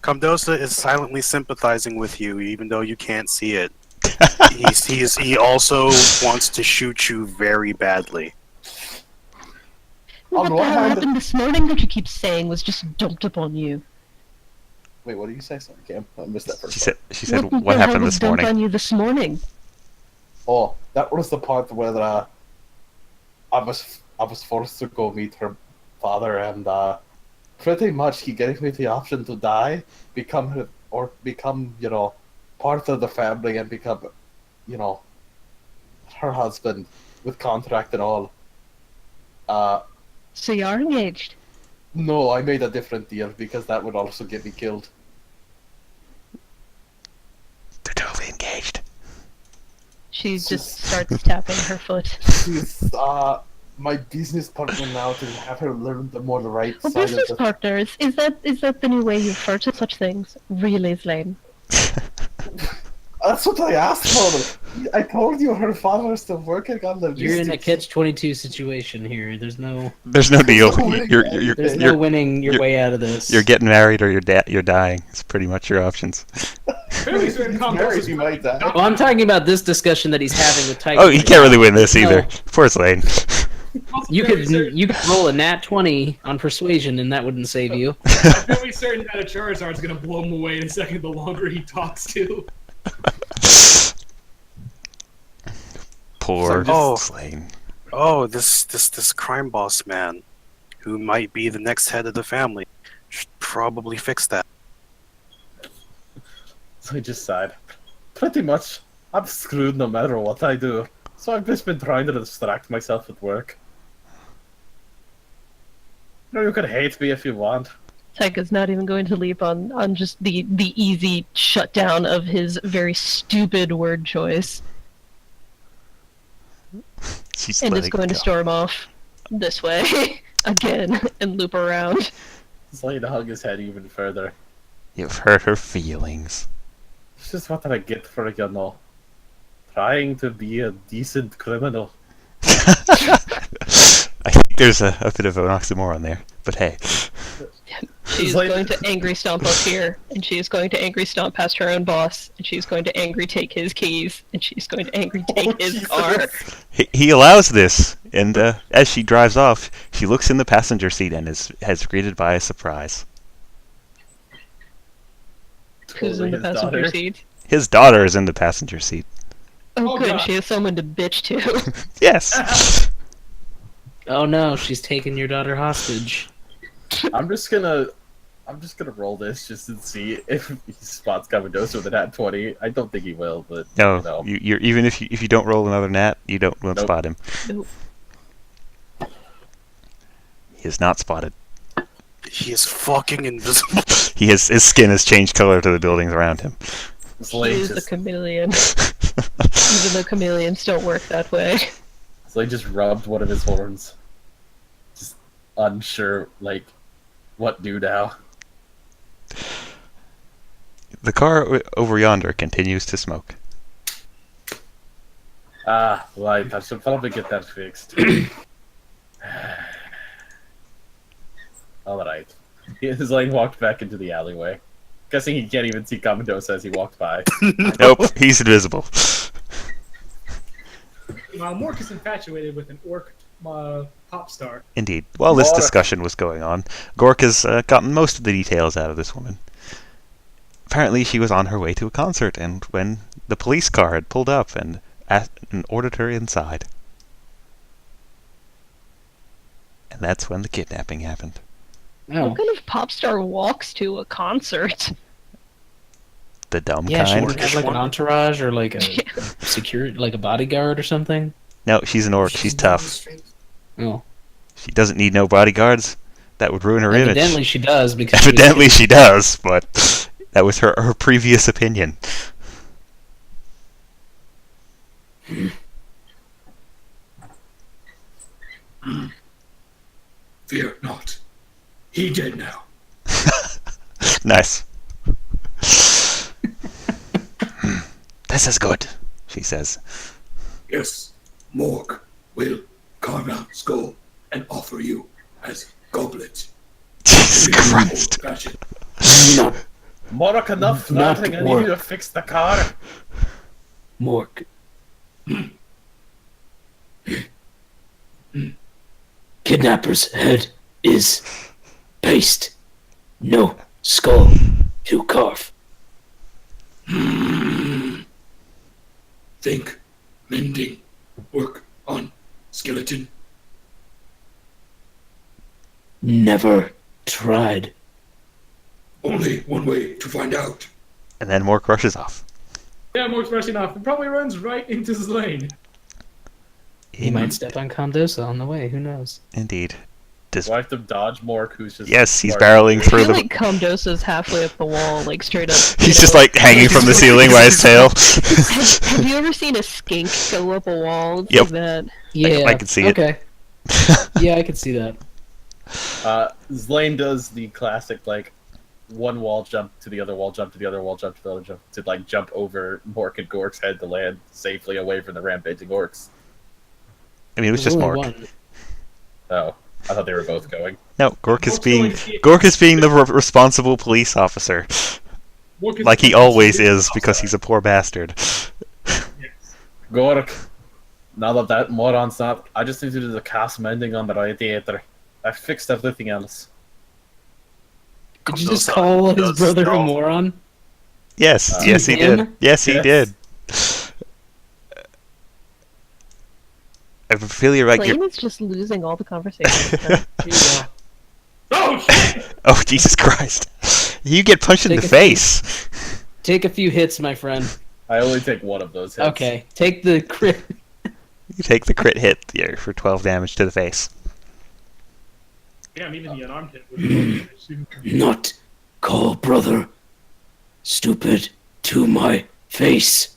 Comdosa is silently sympathizing with you, even though you can't see it. He also wants to shoot you very badly. What On the one hell hand- happened this morning that you keep saying was just dumped upon you? Wait, what did you say? Sorry, Cam. I missed that first. She said the what hell happened was this dumped morning. on you this morning? Oh, that was the part where I was forced to go meet her father, and pretty much he gave me the option to die, become part of the family, and become her husband with contract and all. So you are engaged. No, I made a different deal because that would also get me killed. They're totally engaged. She just starts tapping her foot. She's my business partner now to have her learn the more right Well, side of business the. partners, is that the new way you refer to such things? Really, Zlane? That's what I asked for. I told you her father is still working on the. You're in a catch-22 situation here. There's no deal. there's no winning your way out of this. You're getting married or you're dying. It's pretty much your options. Fairly certain Married, you might die. Well, I'm talking about this discussion that he's having with Tiger. Oh, he can't really win this No. either. Poor Slane. You could roll a nat 20 on persuasion, and that wouldn't save you. I'm fairly certain that a Charizard's gonna blow him away in a second the longer he talks to. Poor Oh. Slane. Oh, this crime boss man, who might be the next head of the family, should probably fix that. So I just sighed. Pretty much. I'm screwed no matter what I do. So I've just been trying to distract myself at work. You know, you can hate me if you want. Tyka's not even going to leap on just the easy shutdown of his very stupid word choice, She's and like, is going to storm off this way again and loop around. Slade hung his head even further. You've hurt her feelings. It's just what I get for, you know, trying to be a decent criminal. I think there's a bit of an oxymoron there, but hey. She is Like- going to angry stomp up here, and she is going to angry stomp past her own boss, and she's going to angry take his keys, and she's going to angry take his Jesus. car. He allows this, and as she drives off, she looks in the passenger seat and has greeted by a surprise. Who's in the His passenger daughter. seat? His daughter is in the passenger seat. Oh, Oh, good, God. she has someone to bitch to. Yes. Oh no, she's taking your daughter hostage. I'm just gonna roll this just to see if he spots Cavadosa with a nat 20. I don't think he will, but No, you know. you're even if you don't roll another nat, you won't Nope. spot him. Nope. He is not spotted. He is fucking invisible. His skin has changed color to the buildings around him. She Slade is a just, chameleon, even though chameleons don't work that way. Slade just rubbed one of his horns. Just unsure, like, what do now? The car over yonder continues to smoke. Ah, right, I should probably get that fixed. Alright. His lane walked back into the alleyway. Guessing he can't even see Cavadosa as he walked by. Nope, he's invisible. Mork is infatuated with an orc pop star. Indeed. While this Gork. discussion was going on, Gork has gotten most of the details out of this woman. Apparently, she was on her way to a concert, and when the police car had pulled up and ordered her inside. And that's when the kidnapping happened. Oh, What kind of pop star walks to a concert? The dumb yeah, she kind. would have like an entourage or like a security, like a bodyguard or something. No, she's an orc. She's tough. Oh, She doesn't need no bodyguards. That would ruin her evidently image. she does because Evidently she does, but that was her previous opinion. Fear not. He dead now. Nice. This is good, she says. Yes, Morg will carve out skull and offer you as goblet. Jesus In a normal Christ. fashion. Mork, enough Not flirting, I need work. you to fix the car. Mork. Kidnapper's head is paste. No skull to carve. Think mending work on skeleton. Never tried. Only one way to find out. And then Mork rushes off. Yeah, Mork's rushing off and probably runs right into his lane. He might step on Condosa on the way. Who knows? Indeed. Do I have to dodge Mork, who's just... Yes, he's barging barreling I through feel the... like Comdosa's halfway up the wall, like straight up. He's just like hanging from the ceiling by his tail. Have you ever seen a skink go up a wall? It's Yep. like that. Yeah, I can see it. Okay. Yeah, I can see that. Zlane does the classic, like, one wall jump to the other wall, jump to the other wall, jump to the other jump, to, like, jump over Mork and Gork's head to land safely away from the rampaging orcs. I mean, it was There's just only Mork. one. Oh, I thought they were both going. No, Gork is Mork's going being to see- Gork is being the responsible police officer, Mork is like he going to always see is, because he's a poor bastard. Yes. Gork, now that moron's not, I just need to do the cast mending on the radiator. I fixed everything else. Did you just call his brother a moron? Yes, To yes, he did. him? Yes, he Yes. did. I feel you're like Blaine you're... is just losing all the conversation. Here you go. Oh shit! Oh, Jesus Christ! You get punched in Take the a face. Take a few hits, my friend. I only take one of those hits. Okay, take the crit. You take the crit hit here for 12 damage to the face. Damn, even the unarmed hit was 12 damage too. Not call brother stupid to my face.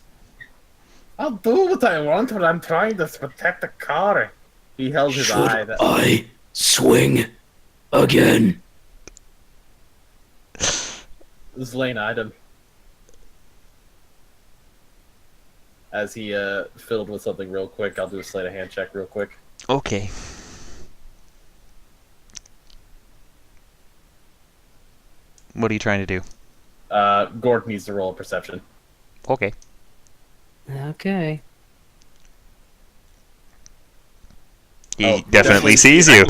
I'll do what I want when I'm trying to protect the car. He held his eye. Should I swing again? Zlane eyed him. As he filled with something real quick, I'll do a sleight of hand check real quick. Okay. What are you trying to do? Gork needs to roll a perception. Okay. Okay. He Oh, definitely sees you.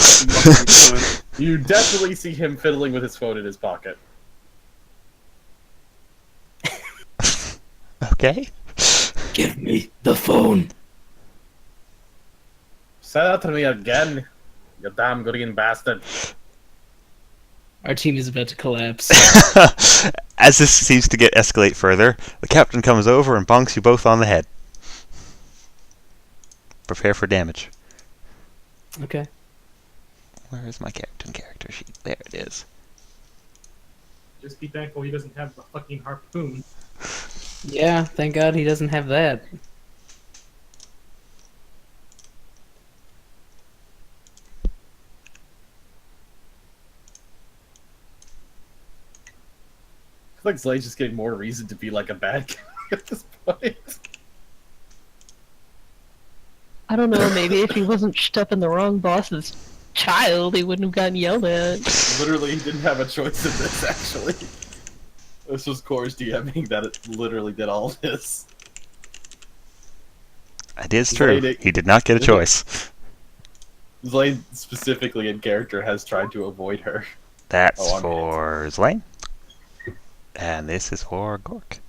You definitely see him fiddling with his phone in his pocket. Okay. Give me the phone. Say that to me again, you damn green bastard. Our team is about to collapse. As this seems to escalate further, the captain comes over and bonks you both on the head. Prepare for damage. Okay. Where is my captain character sheet? There it is. Just be thankful he doesn't have a fucking harpoon. Yeah, thank God he doesn't have that. I feel like Zlane's just getting more reason to be like a bad guy at this point. I don't know, maybe if he wasn't stuffing the wrong boss's child, he wouldn't have gotten yelled at. Literally, he didn't have a choice in this, actually. This was Core's DMing that it literally did all this. It is true. Zlane- He did not get a choice. Zlane, specifically in character, has tried to avoid her. That's Oh, I'm for Zlane. And this is for Gork.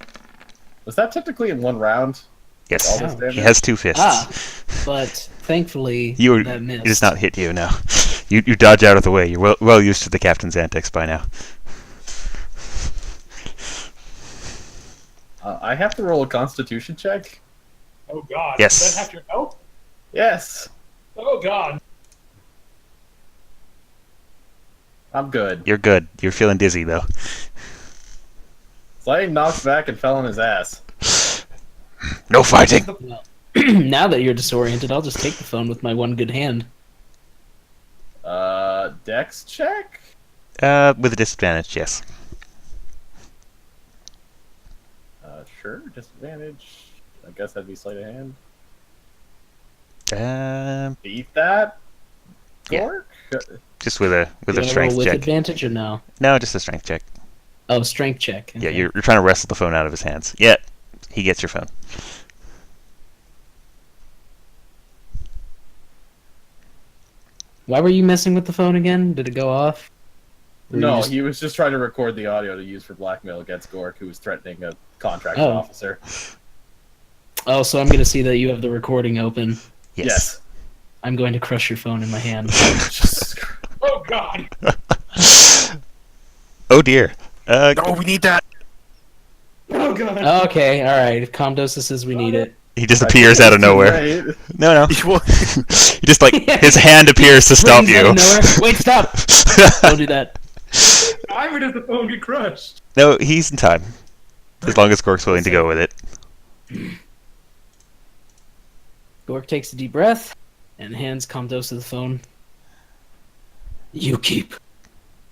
Was that technically in one round? Yes. All this Ouch. damage? He has two fists. Ah, but thankfully that missed. It does not hit you, no. You dodge out of the way. You're well used to the captain's antics by now. I have to roll a constitution check? Oh god. Yes. Does that have your help? Yes! Oh god. I'm good. You're good. You're feeling dizzy, though. Zlane knocked back and fell on his ass. No fighting! Now that you're disoriented, I'll just take the phone with my one good hand. Dex check? With a disadvantage, yes. Sure, disadvantage. I guess that'd be sleight of hand. Beat that? Yeah. Gork? Just with a You wanna roll strength with check. advantage or no? No, just a strength check. Oh, strength check. Yeah, Okay. you're trying to wrestle the phone out of his hands. Yeah, he gets your phone. Why were you messing with the phone again? Did it go off? Or you No, just- he was just trying to record the audio to use for blackmail against Gork, who was threatening a contract Oh. officer. Oh, so I'm gonna see that you have the recording open. Yes. I'm going to crush your phone in my hand. Jesus Christ. Oh god. Oh dear. No, we need that. Oh god. Okay, alright. If Comdosa says we need it. He just appears out of nowhere. Right. No. He wa- He just like his hand appears to stop Rings out you. of nowhere. Wait, stop! Don't do that. Why does the phone get crushed? No, he's in time. As long as Gork's willing to go with it. Gork takes a deep breath and hands Comdos the phone. You keep.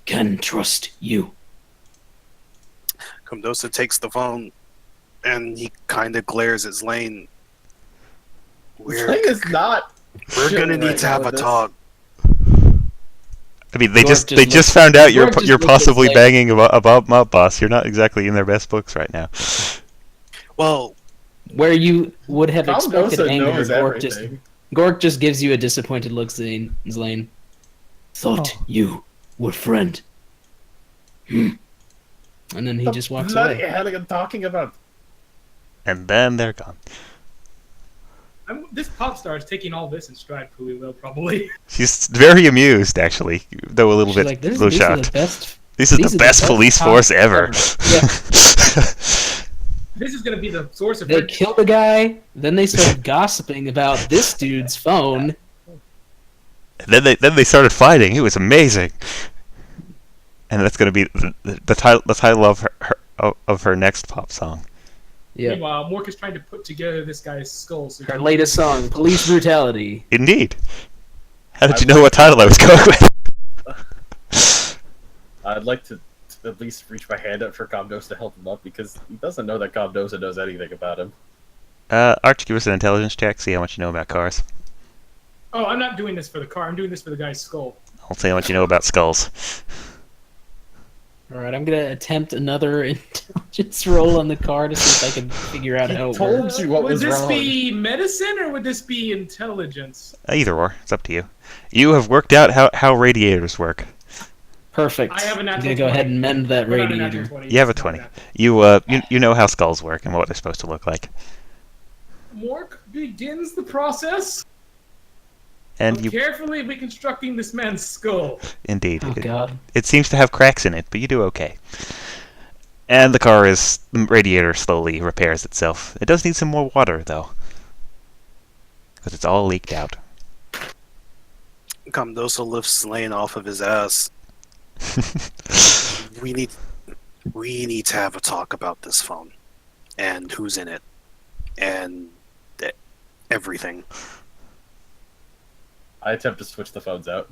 Can trust you. Comdosa takes the phone, and he kind of glares at Zlane. The thing is not. We're gonna chilling need right to now have a with this. talk. I mean, they Gork just just looks- found out Gork just you're looks at possibly Slade. banging about Mob Boss. You're not exactly in their best books right now. Well, Where you would have expected Comdosa anger, knows everything. Gork just gives you a disappointed look, Zlane. Thought you were friend. And then he just walks Bloody away. hell are you talking about? And then they're gone. This pop star is taking all this in stride pretty well, probably. She's very amused, actually, though a little She's bit like, these little are the shocked. best. This is these the are the best best police cops force ever. This is gonna be the source of They her. kill the guy, then they start gossiping about this dude's phone. then they started fighting. It was amazing. And that's going to be the title of her next pop song. Yeah. Meanwhile, Mork is trying to put together this guy's skull. So Her latest song, Police Brutality. Indeed. How did you know what title I was going with? I'd like to at least reach my hand out for Comdosa to help him up because he doesn't know that Comdosa knows anything about him. Arch, give us an intelligence check. See how much you know about cars. Oh, I'm not doing this for the car. I'm doing this for the guy's skull. I'll see how much you know about skulls. Alright, I'm gonna attempt another intelligence roll on the car to see if I can figure out how it told works. you what would was this wrong. be medicine or would this be intelligence? Either or, it's up to you. You have worked out how radiators work. Perfect. I have a I'm natural gonna go ahead 20. and mend that Or not a natural radiator. 20, You have a it's not 20. natural. You know how skulls work and what they're supposed to look like. Mork begins the process And of you carefully reconstructing this man's skull. indeed. Oh god. It seems to have cracks in it, but you do okay. And the radiator slowly repairs itself. It does need some more water, though. Because it's all leaked out. Comdosa lifts Zlane off of his ass. We need to have a talk about this phone and who's in it and everything. I attempt to switch the phones out.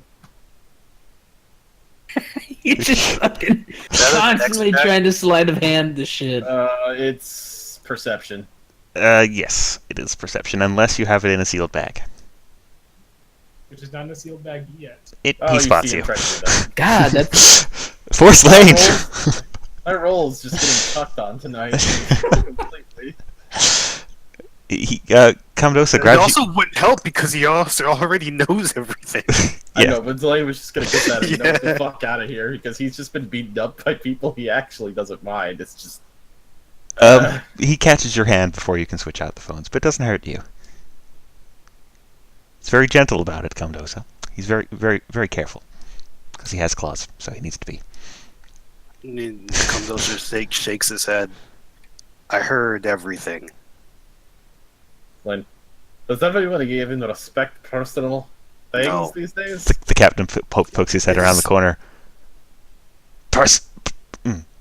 You just fucking That constantly next- trying to sleight of hand the shit. It's perception. Yes, it is perception, unless you have it in a sealed bag. Which is not in a sealed bag yet. He You spots see you. him try to do that. God, that's Force lane! My roll's just getting tucked on tonight. Completely. Comdosa It grabs also wouldn't help because he also already knows everything. I Yeah. know, but Zlane was just gonna get that and Yeah. the fuck out of here because he's just been beaten up by people he actually doesn't mind. It's just He catches your hand before you can switch out the phones, but it doesn't hurt you. It's very gentle about it, Comdosa. He's very, very, very careful. Because he has claws, so he needs to be. Comdosa shakes his head. I heard everything. does everybody give him respect personal things No. these days? The captain pokes his head around the corner.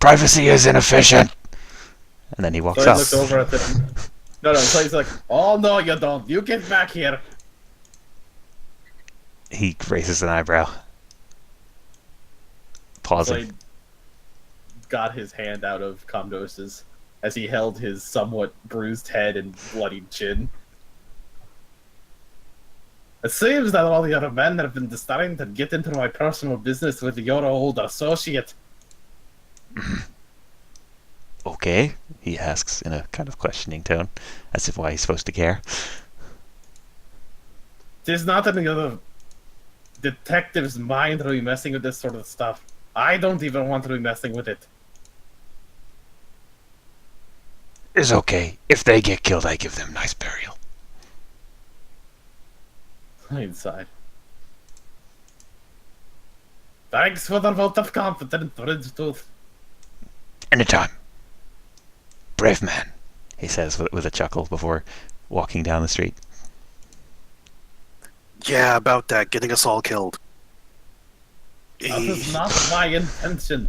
Privacy is inefficient! And then he walks So he off. looks over at him. No, so he's like, "Oh no, you don't. You get back here." He raises an eyebrow. So Pausing. he got his hand out of Comdosa's as he held his somewhat bruised head and bloodied chin. It seems that all the other men have been starting to get into my personal business with your old associate. Okay, he asks in a kind of questioning tone, as if why he's supposed to care. There's not any other detective's mind to be messing with this sort of stuff. I don't even want to be messing with it. It's okay. If they get killed, I give them nice burial. Inside. Thanks for the vote of confidence, Bridgetooth. Anytime. Brave man, he says with a chuckle before walking down the street. Yeah, about that, getting us all killed. That is not my intention.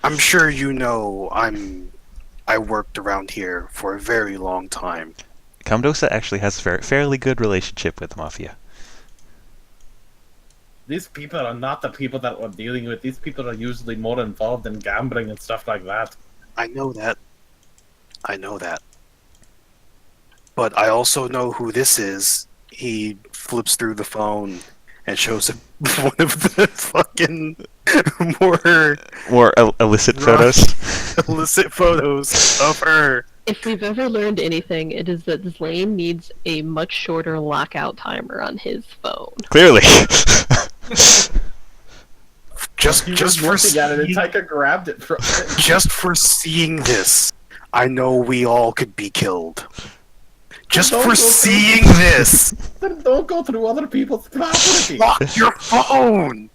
I'm sure you know I worked around here for a very long time. Comdosa actually has a fairly good relationship with the Mafia. These people are not the people that we're dealing with. These people are usually more involved in gambling and stuff like that. I know that. But I also know who this is. He flips through the phone and shows him one of the fucking more Illicit photos. illicit photos of her. If we've ever learned anything, it is that Zlane needs a much shorter lockout timer on his phone. Clearly. Just He was for looking at it, and seeing, Taika grabbed it from it. just for seeing this, I know we all could be killed. Just Don't for go seeing this, Then don't go through other people's property. lock your phone.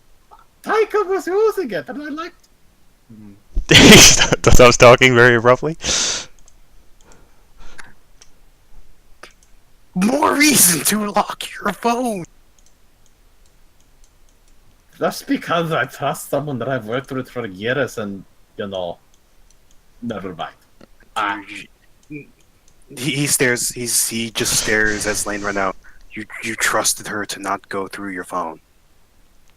Taika was using it, and I liked. He stops talking very abruptly. More reason to lock your phone. Just because I trust someone that I've worked with for years, and never mind. He stares. He just stares at Slane right now. You trusted her to not go through your phone.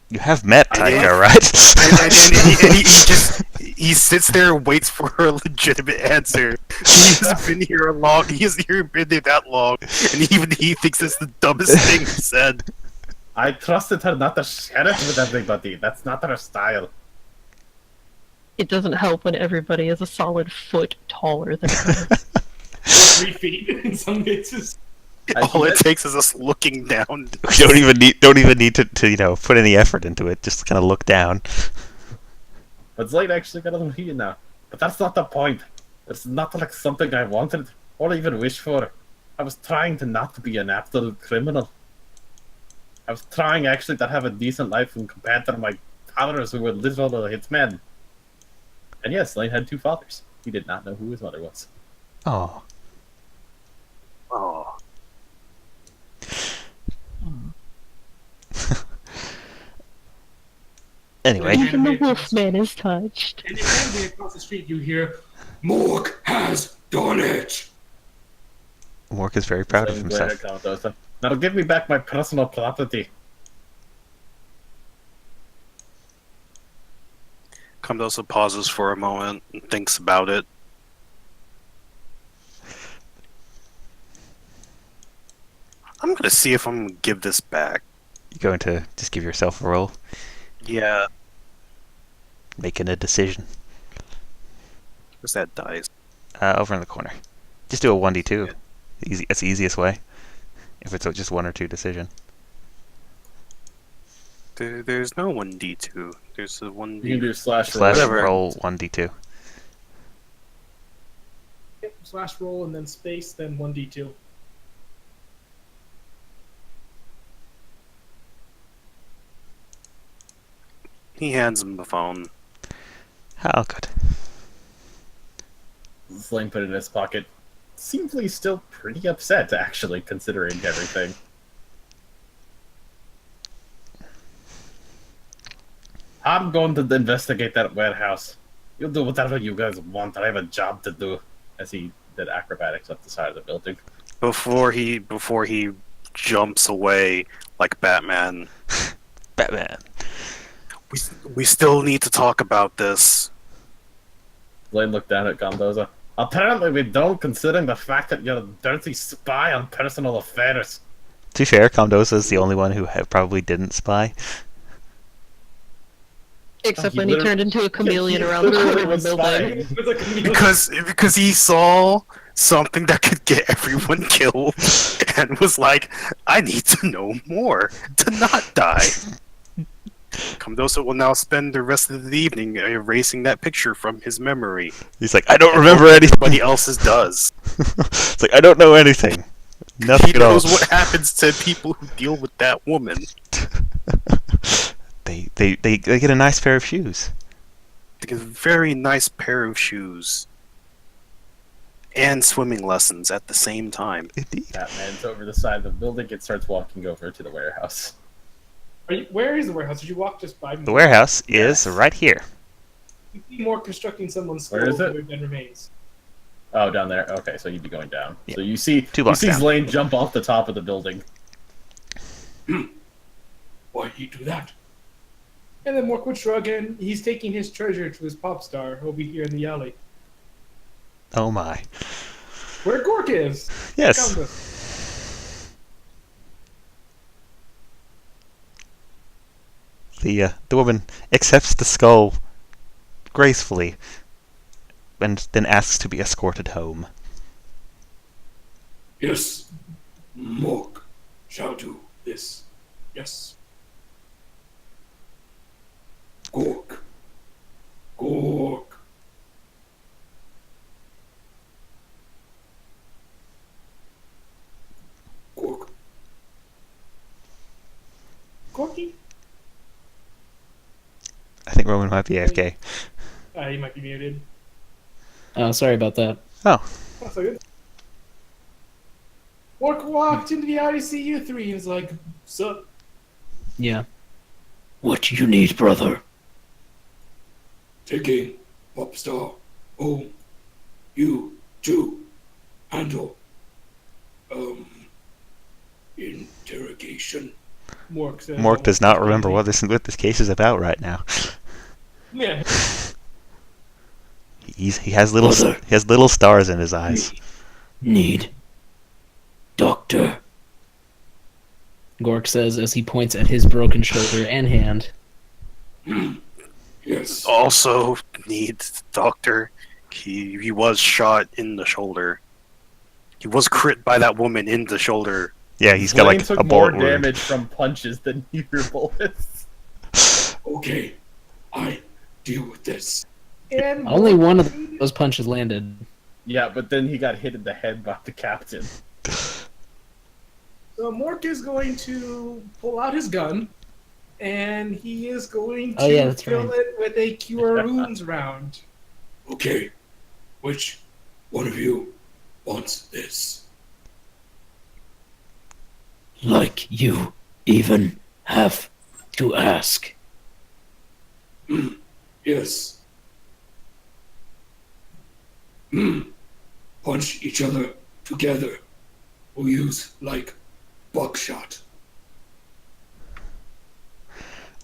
You have met I did. Taika, right? And he sits there and waits for a legitimate answer. He hasn't been here long. He hasn't been there that long, and even he thinks it's the dumbest thing he said. I trusted her not to share it with everybody. That's not her style. It doesn't help when everybody is a solid foot taller than her. 3 feet in some cases. All it takes is us looking down. You don't even need to put any effort into it. Just kind of look down. But Zlane actually got a heat now. But that's not the point. It's not like something I wanted or even wished for. I was trying to not be an absolute criminal. I was trying actually to have a decent life when compared to my fathers who were literal hitmen. And yes, Zlane had 2 fathers. He did not know who his mother was. Oh. Oh. Anyway, Even the Wolfman is touched. And immediately across the street, you hear, Mork has done it. Mork is very proud of Zlane glared himself. at Countdosa. Now give me back my personal property. Comdosa pauses for a moment and thinks about it. I'm gonna see if I'm gonna give this back. You're going to just give yourself a roll, Yeah, making a decision. where's that dice? Over in the corner. Just do a 1d2. Easy. That's the easiest way. If it's just 1 or 2 decision. There's no 1d2. There's a 1d. You can do slash Slash Whatever. roll 1d2. slash roll and then space, then 1d2. He hands him the phone. How good. Zlane put it in his pocket. Seems like he's still pretty upset, actually, considering everything. I'm going to investigate that warehouse. You'll do whatever you guys want. I have a job to do. As he did acrobatics up the side of the building. Before he jumps away like Batman. Batman. We still need to talk about this. Zlane looked down at Gondoza. Apparently we don't, considering the fact that you're a dirty spy on personal affairs. To be fair, Comdosa is the only one who probably didn't spy. Except He when he literally- turned into a chameleon around the literally corner of was the building. spying. Because he saw something that could get everyone killed and was like, I need to know more to not die. Comdosa will now spend the rest of the evening erasing that picture from his memory. He's like, I don't remember anything. Everybody else's does. It's like, I don't know anything. Nothing He at all. knows what happens to people who deal with that woman. They get a nice pair of shoes. They get a very nice pair of shoes. and swimming lessons at the same time. Indeed. Batman's over the side of the building and starts walking over to the warehouse. Where is the warehouse? Did you walk just by me? The warehouse is Yes. right here. You see more constructing someone's skull Where is it? where dead remains. Oh, down there. Okay, so you'd be going down. Yeah. So you see 2 blocks down. Zlane jump off the top of the building. Why you do that? And then Mork would shrug and he's taking his treasure to his pop star over here in the alley. Oh my. Where Gork is! Yes. Found us. The woman accepts the skull gracefully and then asks to be escorted home. Yes, Mork shall do this. Yes. Gork. Gork. Gork. Gorky? I think Roman might be AFK. He might be muted. Oh, sorry about that. That's so good. Mork walked into the alley to see you three and is like, sup? Yeah. What you need, brother? Taking Popstar home. You too. Handle. Interrogation. Mork says. Mork does not remember what this case is about right now. Yeah. He has little stars in his eyes. Need. Doctor. Gork says as he points at his broken shoulder and hand. Yes. Also needs doctor. He was shot in the shoulder. He was crit by that woman in the shoulder. Yeah, he's got Zlane like took a more bullet wound. damage from punches than your bullets. Okay. I deal with this. And Only one of those punches landed. Yeah, but then he got hit in the head by the captain. So Mork is going to pull out his gun, and he is going to Oh, yeah, that's fill right. it with a Cure Wounds round. Okay. Which one of you wants this? Like you even have to ask. Yes. Punch each other together. We'll use like buckshot.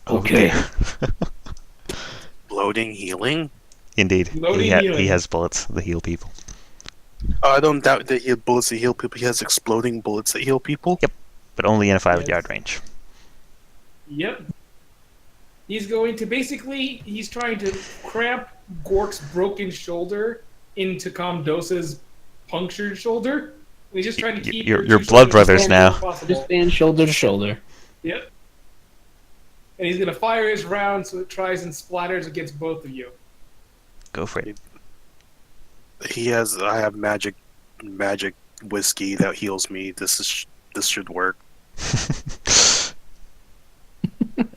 Okay. Bloating, healing. Indeed. Loading He healing. has bullets that heal people. I don't doubt that he has bullets that heal people. He has exploding bullets that heal people. Yep. But only in a 5 Yes. yard range. Yep. He's going to he's trying to cramp Gork's broken shoulder into Comdosa's punctured shoulder. And he's just trying to keep You're your two blood shoulders brothers as close now. as possible. Just stand shoulder to shoulder. Yep. And he's gonna fire his round so it tries and splatters against both of you. Go for it. I have magic whiskey that heals me. This should work.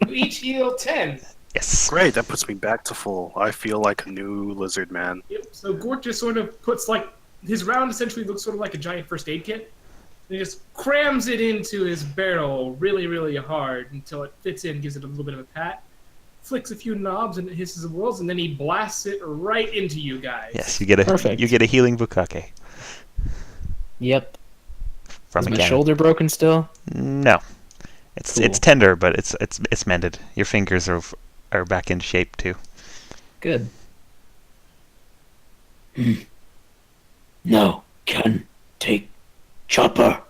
You each heal 10. Yes. Great, that puts me back to full. I feel like a new lizard man. Yep. So Gork just sort of puts his round essentially looks sort of like a giant first aid kit. And he just crams it into his barrel really, really hard until it fits in, gives it a little bit of a pat, flicks a few knobs and it hisses and whirls, and then he blasts it right into you guys. Yes, you get Perfect. a healing bukake Yep. from Is a my cannon. shoulder broken still? No. It's Cool. tender, but it's mended. Your fingers are back in shape too. Good. Now can take Chopper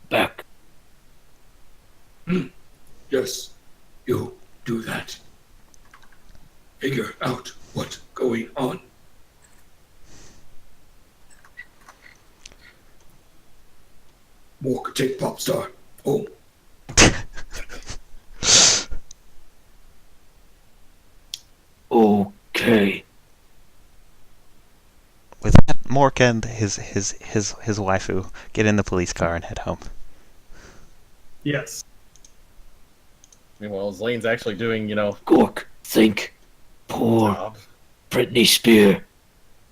back. Yes, you do that. Figure out what's going on. Walk, take Popstar home. Okay. With that, Mork and his waifu get in the police car and head home. Yes. Meanwhile, Zlane's actually doing, Gork, think. Poor job. Britney Spear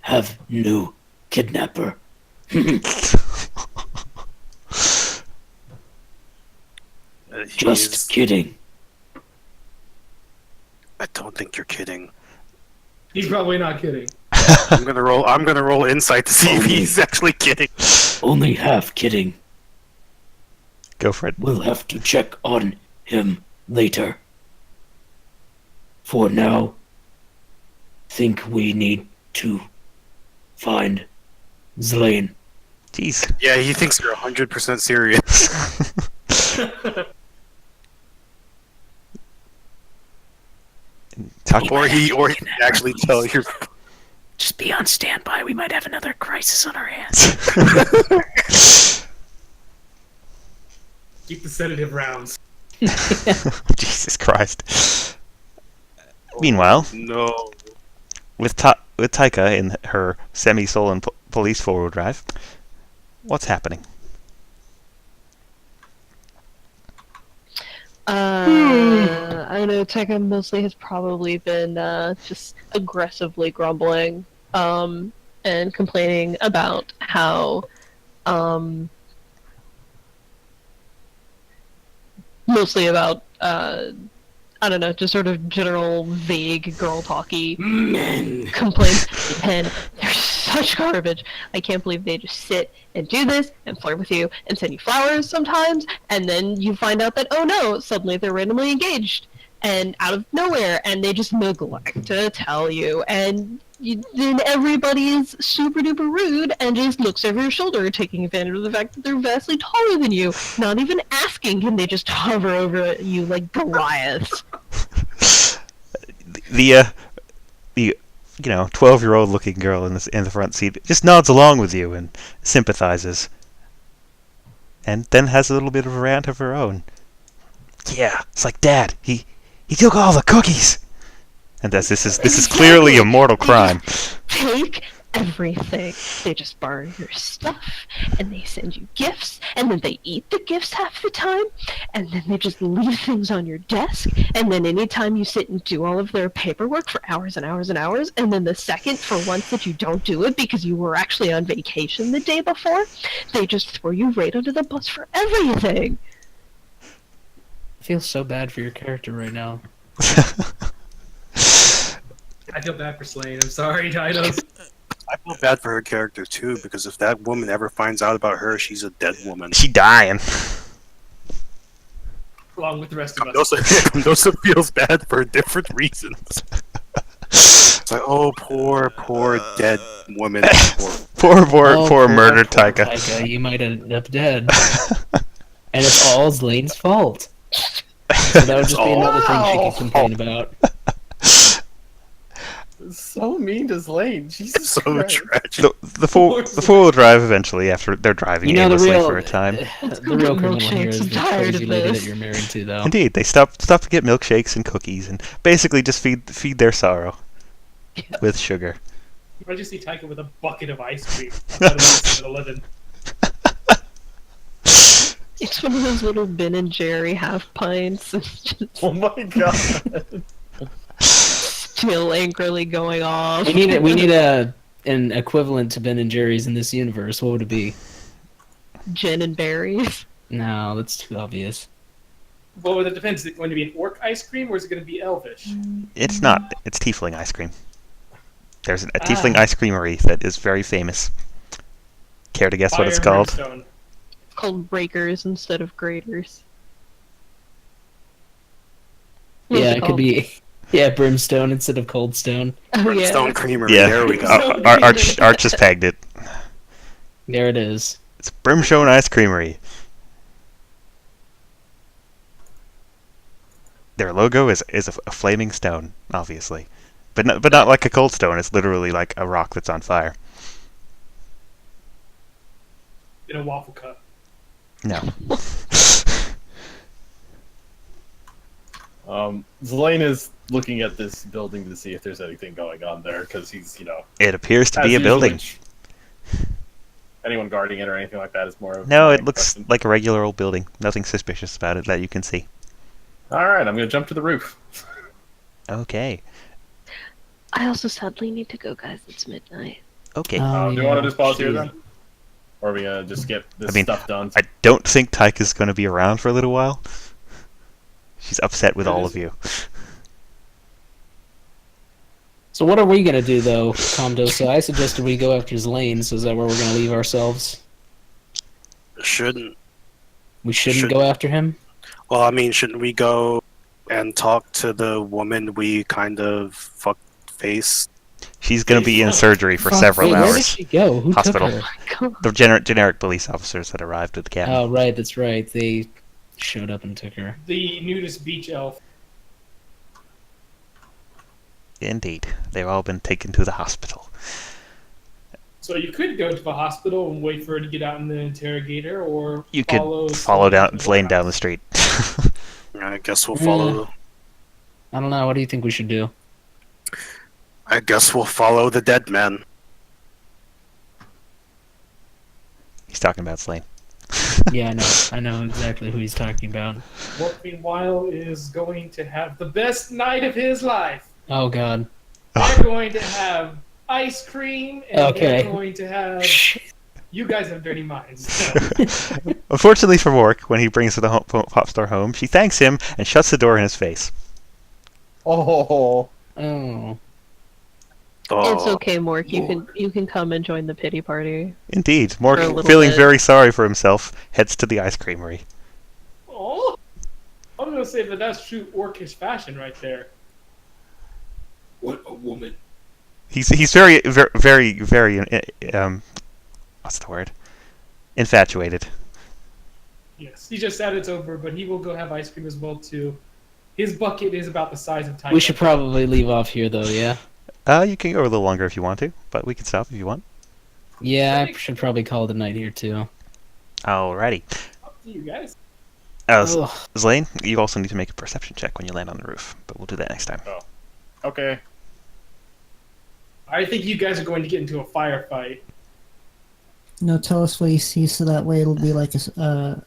have new kidnapper. Just kidding. I don't think you're kidding. He's probably not kidding. I'm gonna roll insight to see if he's actually kidding. Only half kidding. Go for it. We'll have to check on him later. For now, think we need to find Zlane. Jeez. Yeah, he thinks you're 100% serious. or he can actually tell you're. Just be on standby. We might have another crisis on our hands. Keep the sedative rounds. Jesus Christ. Meanwhile, No. with Taika in her semi-stolen police four-wheel drive, what's happening? I know Tekka mostly has probably been just aggressively grumbling and complaining about how mostly about I don't know, just sort of general vague girl talky complaints, and they're such garbage. I can't believe they just sit and do this and flirt with you and send you flowers sometimes, and then you find out that, oh no, suddenly they're randomly engaged and out of nowhere, and they just neglect to tell you, and then everybody is super duper rude and just looks over your shoulder, taking advantage of the fact that they're vastly taller than you. Not even asking, can they just hover over you like Goliaths? The 12-year-old looking girl in the front seat just nods along with you and sympathizes, and then has a little bit of a rant of her own. Yeah, it's like Dad. He took all the cookies. And this is clearly a mortal crime. Take everything. They just borrow your stuff, and they send you gifts, and then they eat the gifts half the time, and then they just leave things on your desk, and then anytime you sit and do all of their paperwork for hours and hours and hours, and then the second for once that you don't do it because you were actually on vacation the day before, they just throw you right under the bus for everything. I feel so bad for your character right now. I feel bad for Slane. I'm sorry, Dinos. I feel bad for her character too, because if that woman ever finds out about her, she's a dead woman. She dying. Along with the rest of us. Mendoza feels bad for different reasons. It's like, oh, poor dead woman. Poor murdered Taika. Taika, you might end up dead. And it's all Zlane's fault. So that would just be another thing she could complain about. So mean to Zlane. Jesus So Christ. tragic. The four-wheel drive eventually after they're driving aimlessly for a time. The real criminal here is I'm the tired crazy of lady this. that you're married to, though. Indeed, they stop to get milkshakes and cookies and basically just feed their sorrow with sugar. I just see Taika with a bucket of ice cream outside of 7-Eleven. It's one of those little Ben and Jerry half pints. It's just Oh my god. still angrily going off. We need an equivalent to Ben and Jerry's in this universe. What would it be? Gin and berries. No, that's too obvious. Well, it depends. Is it going to be an orc ice cream or is it going to be elvish? It's not. It's tiefling ice cream. There's a tiefling ice creamery that is very famous. Care to guess what it's Fire and called? brimstone. It's called breakers instead of graters. What's Yeah, it could called? be. Yeah, brimstone instead of cold stone. Oh, yeah. Stone Creamery. Yeah, There we go. Arch just pegged it. There it is. It's Brimstone Ice Creamery. Their logo is a flaming stone, obviously, but not like a cold stone. It's literally like a rock that's on fire. In a waffle cup. No. Zlane is looking at this building to see if there's anything going on there, because he's, It appears to as be a usual, building. anyone guarding it or anything like that is more of No, my it looks question. like a regular old building. Nothing suspicious about it that you can see. Alright, I'm gonna jump to the roof. Okay. I also sadly need to go, guys. It's midnight. Okay. Do you want to yeah, just pause here shoot. then? Or are we gonna just get this I mean, stuff done? I don't think Tyke is going to be around for a little while. She's upset with all of you. So what are we gonna do though, Comdosa? I suggested we go after Zlane, so is that where we're gonna leave ourselves? Shouldn't. We shouldn't go after him? Well, I mean, shouldn't we go and talk to the woman we kind of fucked face? She's going to be in surgery for several Wait, where did hours. she go? Who Hospital. took her? God. The generic police officers that arrived at the cabin. Oh, right, that's right. They showed up and took her. The nudist beach elf. Indeed. They've all been taken to the hospital. So you could go to the hospital and wait for her to get out in the interrogator, or You could follow down Lane down the street. I guess we'll follow. I don't know. What do you think we should do? I guess we'll follow the dead man. He's talking about Slane. Yeah, I know exactly who he's talking about. Mork, meanwhile, is going to have the best night of his life. Oh God. They're going to have ice cream, and Okay. they're going to have... You guys have dirty minds. So. Unfortunately for Mork, when he brings the pop star home, she thanks him and shuts the door in his face. Oh, Oh. It's okay, Mork. You can come and join the pity party. Indeed, For a Mork, little feeling bit. very sorry for himself, heads to the ice creamery. Oh, I'm going to say that that's true orcish fashion right there. What a woman. He's very what's the word? Infatuated. Yes, he just said it's over, but he will go have ice cream as well, too. His bucket is about the size of Tycho. We should probably leave off here, though. Yeah. You can go a little longer if you want to, but we can stop if you want. Yeah, I should probably call it a night here too. Alrighty. Up to you guys. Ugh. Zlane, you also need to make a perception check when you land on the roof, but we'll do that next time. Okay. I think you guys are going to get into a firefight. No, tell us what you see, so that way it'll be like a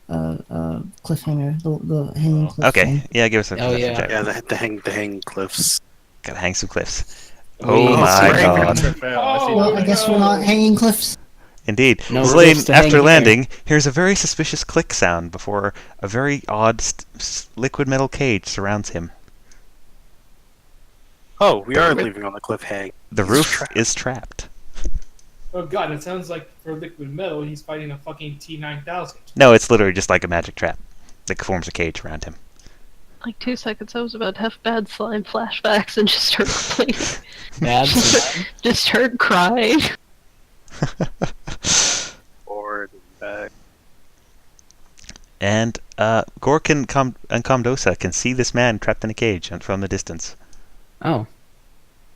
cliffhanger, the hanging cliff. Okay, thing. yeah, give us a perception yeah. check. Yeah, the hang cliffs. Gotta hang some cliffs. We- Oh my sorry. god. Well, I guess we're not hanging cliffs. Indeed. No Zlane, cliffs to hang after here. landing, hears a very suspicious click sound before a very odd liquid metal cage surrounds him. Oh, we are leaving on the cliff hang. The He's roof trapped. is trapped. Oh god, it sounds like for liquid metal, he's fighting a fucking T-9000. No, it's literally just like a magic trap that forms a cage around him. Like 2 seconds, I was about to have bad slime flashbacks and just start complaining. Bad slime. Just start crying. Forward and back. And Gork and Comdosa can see this man trapped in a cage from the distance. Oh.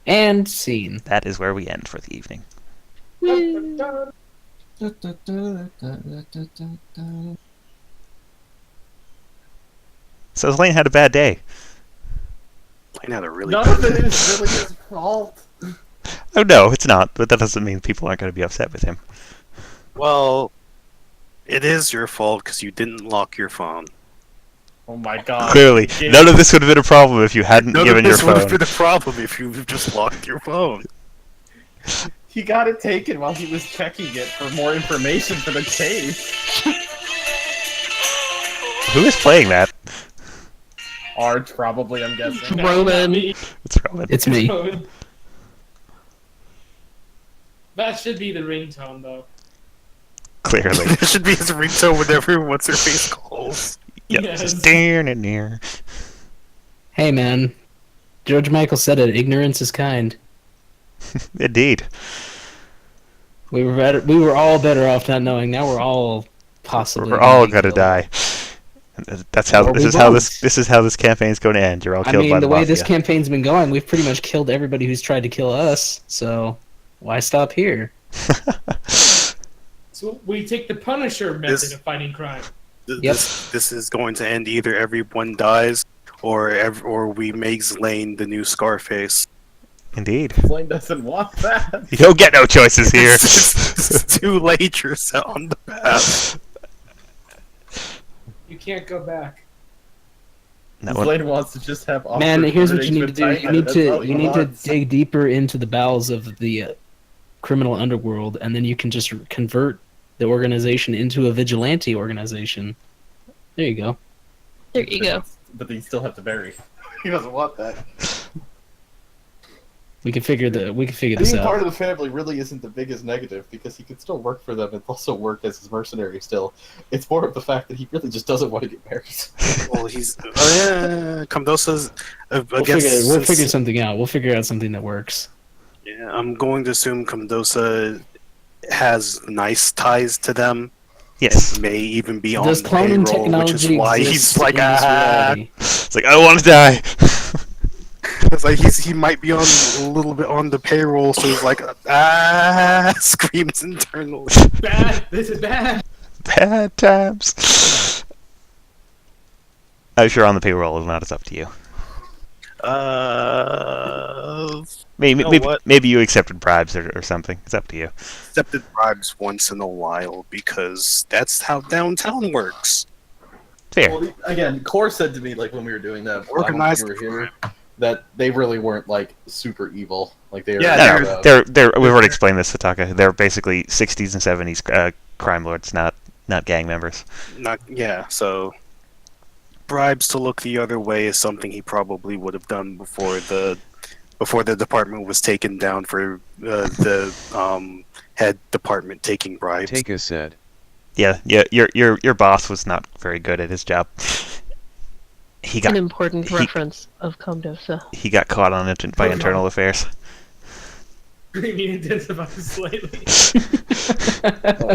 And scene. That is where we end for the evening. So Zlane had a bad day. Lane had a really none bad of it day. is really his fault. Oh no, it's not, but that doesn't mean people aren't going to be upset with him. Well, it is your fault because you didn't lock your phone. Oh my god. Clearly, Yeah. none of this would have been a problem if you hadn't None given of your this would have phone. been a problem if you just locked your phone. He got it taken while he was checking it for more information for the case. Who is playing that? Arch, probably, I'm guessing. No, Roman. not me. It's Roman. It's me. Roman. That should be the ringtone, though. Clearly. It should be his ringtone whenever what's her face calls. Yep. Yes. Just near. Hey man. George Michael said it, ignorance is kind. Indeed. We were all better off not knowing. Now we're all possibly We're all be gonna killed. die. And that's how Or this we is how won't. this is how this campaign's going to end. You're all I killed by mean, the the way mafia. this campaign's been going, we've pretty much killed everybody who's tried to kill us. So why stop here? So we take the Punisher method This- of fighting crime. Yep. This is going to end either everyone dies or we make Zlane the new Scarface. Indeed. Blaine doesn't want that. You don't get no choices here. It's too late. You're set on the path. You can't go back. That one- Blaine wants to just have Man, awkward here's what you meetings need to with do. Titan, that's all he You need to wants. dig deeper into the bowels of the criminal underworld, and then you can just convert the organization into a vigilante organization. There you go. There you go. But you still have to bury. He doesn't want that. We can figure this Being part out. of the family really isn't the biggest negative because he can still work for them and also work as his mercenary still. It's more of the fact that he really just doesn't want to get married. Well, he's Kamdosa's. We'll figure something out. We'll figure out something that works. Yeah, I'm going to assume Kamdosa has nice ties to them. Yes. May even be on Does the cloning payroll, which is technology why exist he's like, in this reality? It's like, I want to die. It's like he might be on a little bit on the payroll, so he's like, screams internally. Bad. This is bad. Bad times. I'm sure on the payroll is not. It's up to you. Maybe, You know maybe, what? maybe you accepted bribes or something. It's up to you. Accepted bribes once in a while because that's how downtown works. Fair. Well, again, Core said to me, like, when we were doing that, Organized when we were here, that they really weren't, like, super evil. Like, they were... Yeah, No, they're. We've already explained this, Sataka. They're basically 60s and 70s crime lords, not gang members. So bribes to look the other way is something he probably would have done before the department was taken down for the head department taking bribes. Taka said. Yeah. Your boss was not very good at his job. He An got important reference of Comdosa. he got caught on it by internal affairs. Screaming intensifies slightly.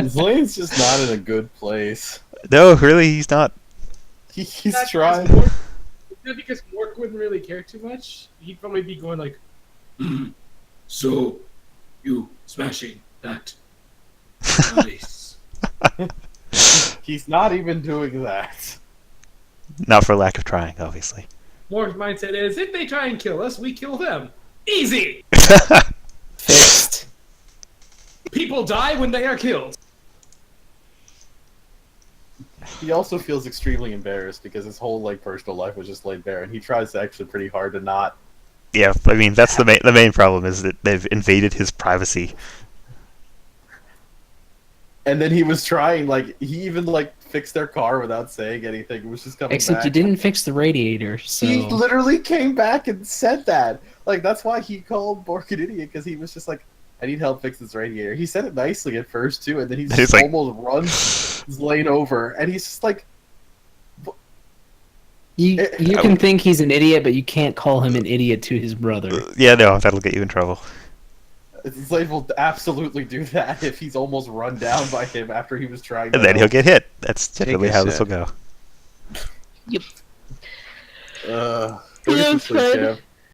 Zlane's just not in a good place. No, really, he's not. He's Not trying... because Mork- Not because Mork wouldn't really care too much. He'd probably be going like, So, you smashing that. Nice. He's not even doing that. Not for lack of trying, obviously. Mork's mindset is, if they try and kill us, we kill them. Easy! Fixed. People die when they are killed. He also feels extremely embarrassed because his whole, like, personal life was just laid bare, and he tries actually pretty hard to not... Yeah, I mean that's the main problem is that they've invaded his privacy. And then he was trying, like, he even, like, fixed their car without saying anything. It was just coming Except back. you didn't fix the radiator, so... He literally came back and said that. Like, that's why he called Bork an idiot, because he was just like, I need help fix this radiator. He said it nicely at first, too, and then he He's just like- almost runs his lane over, and he's just like, You can think he's an idiot, but you can't call him an idiot to his brother. Yeah, no, that'll get you in trouble. Slade will absolutely do that if he's almost run down by him after he was trying to And then he'll help. get hit. That's typically Take a how this will sip. go. Go get some sleep, Fred. Cam.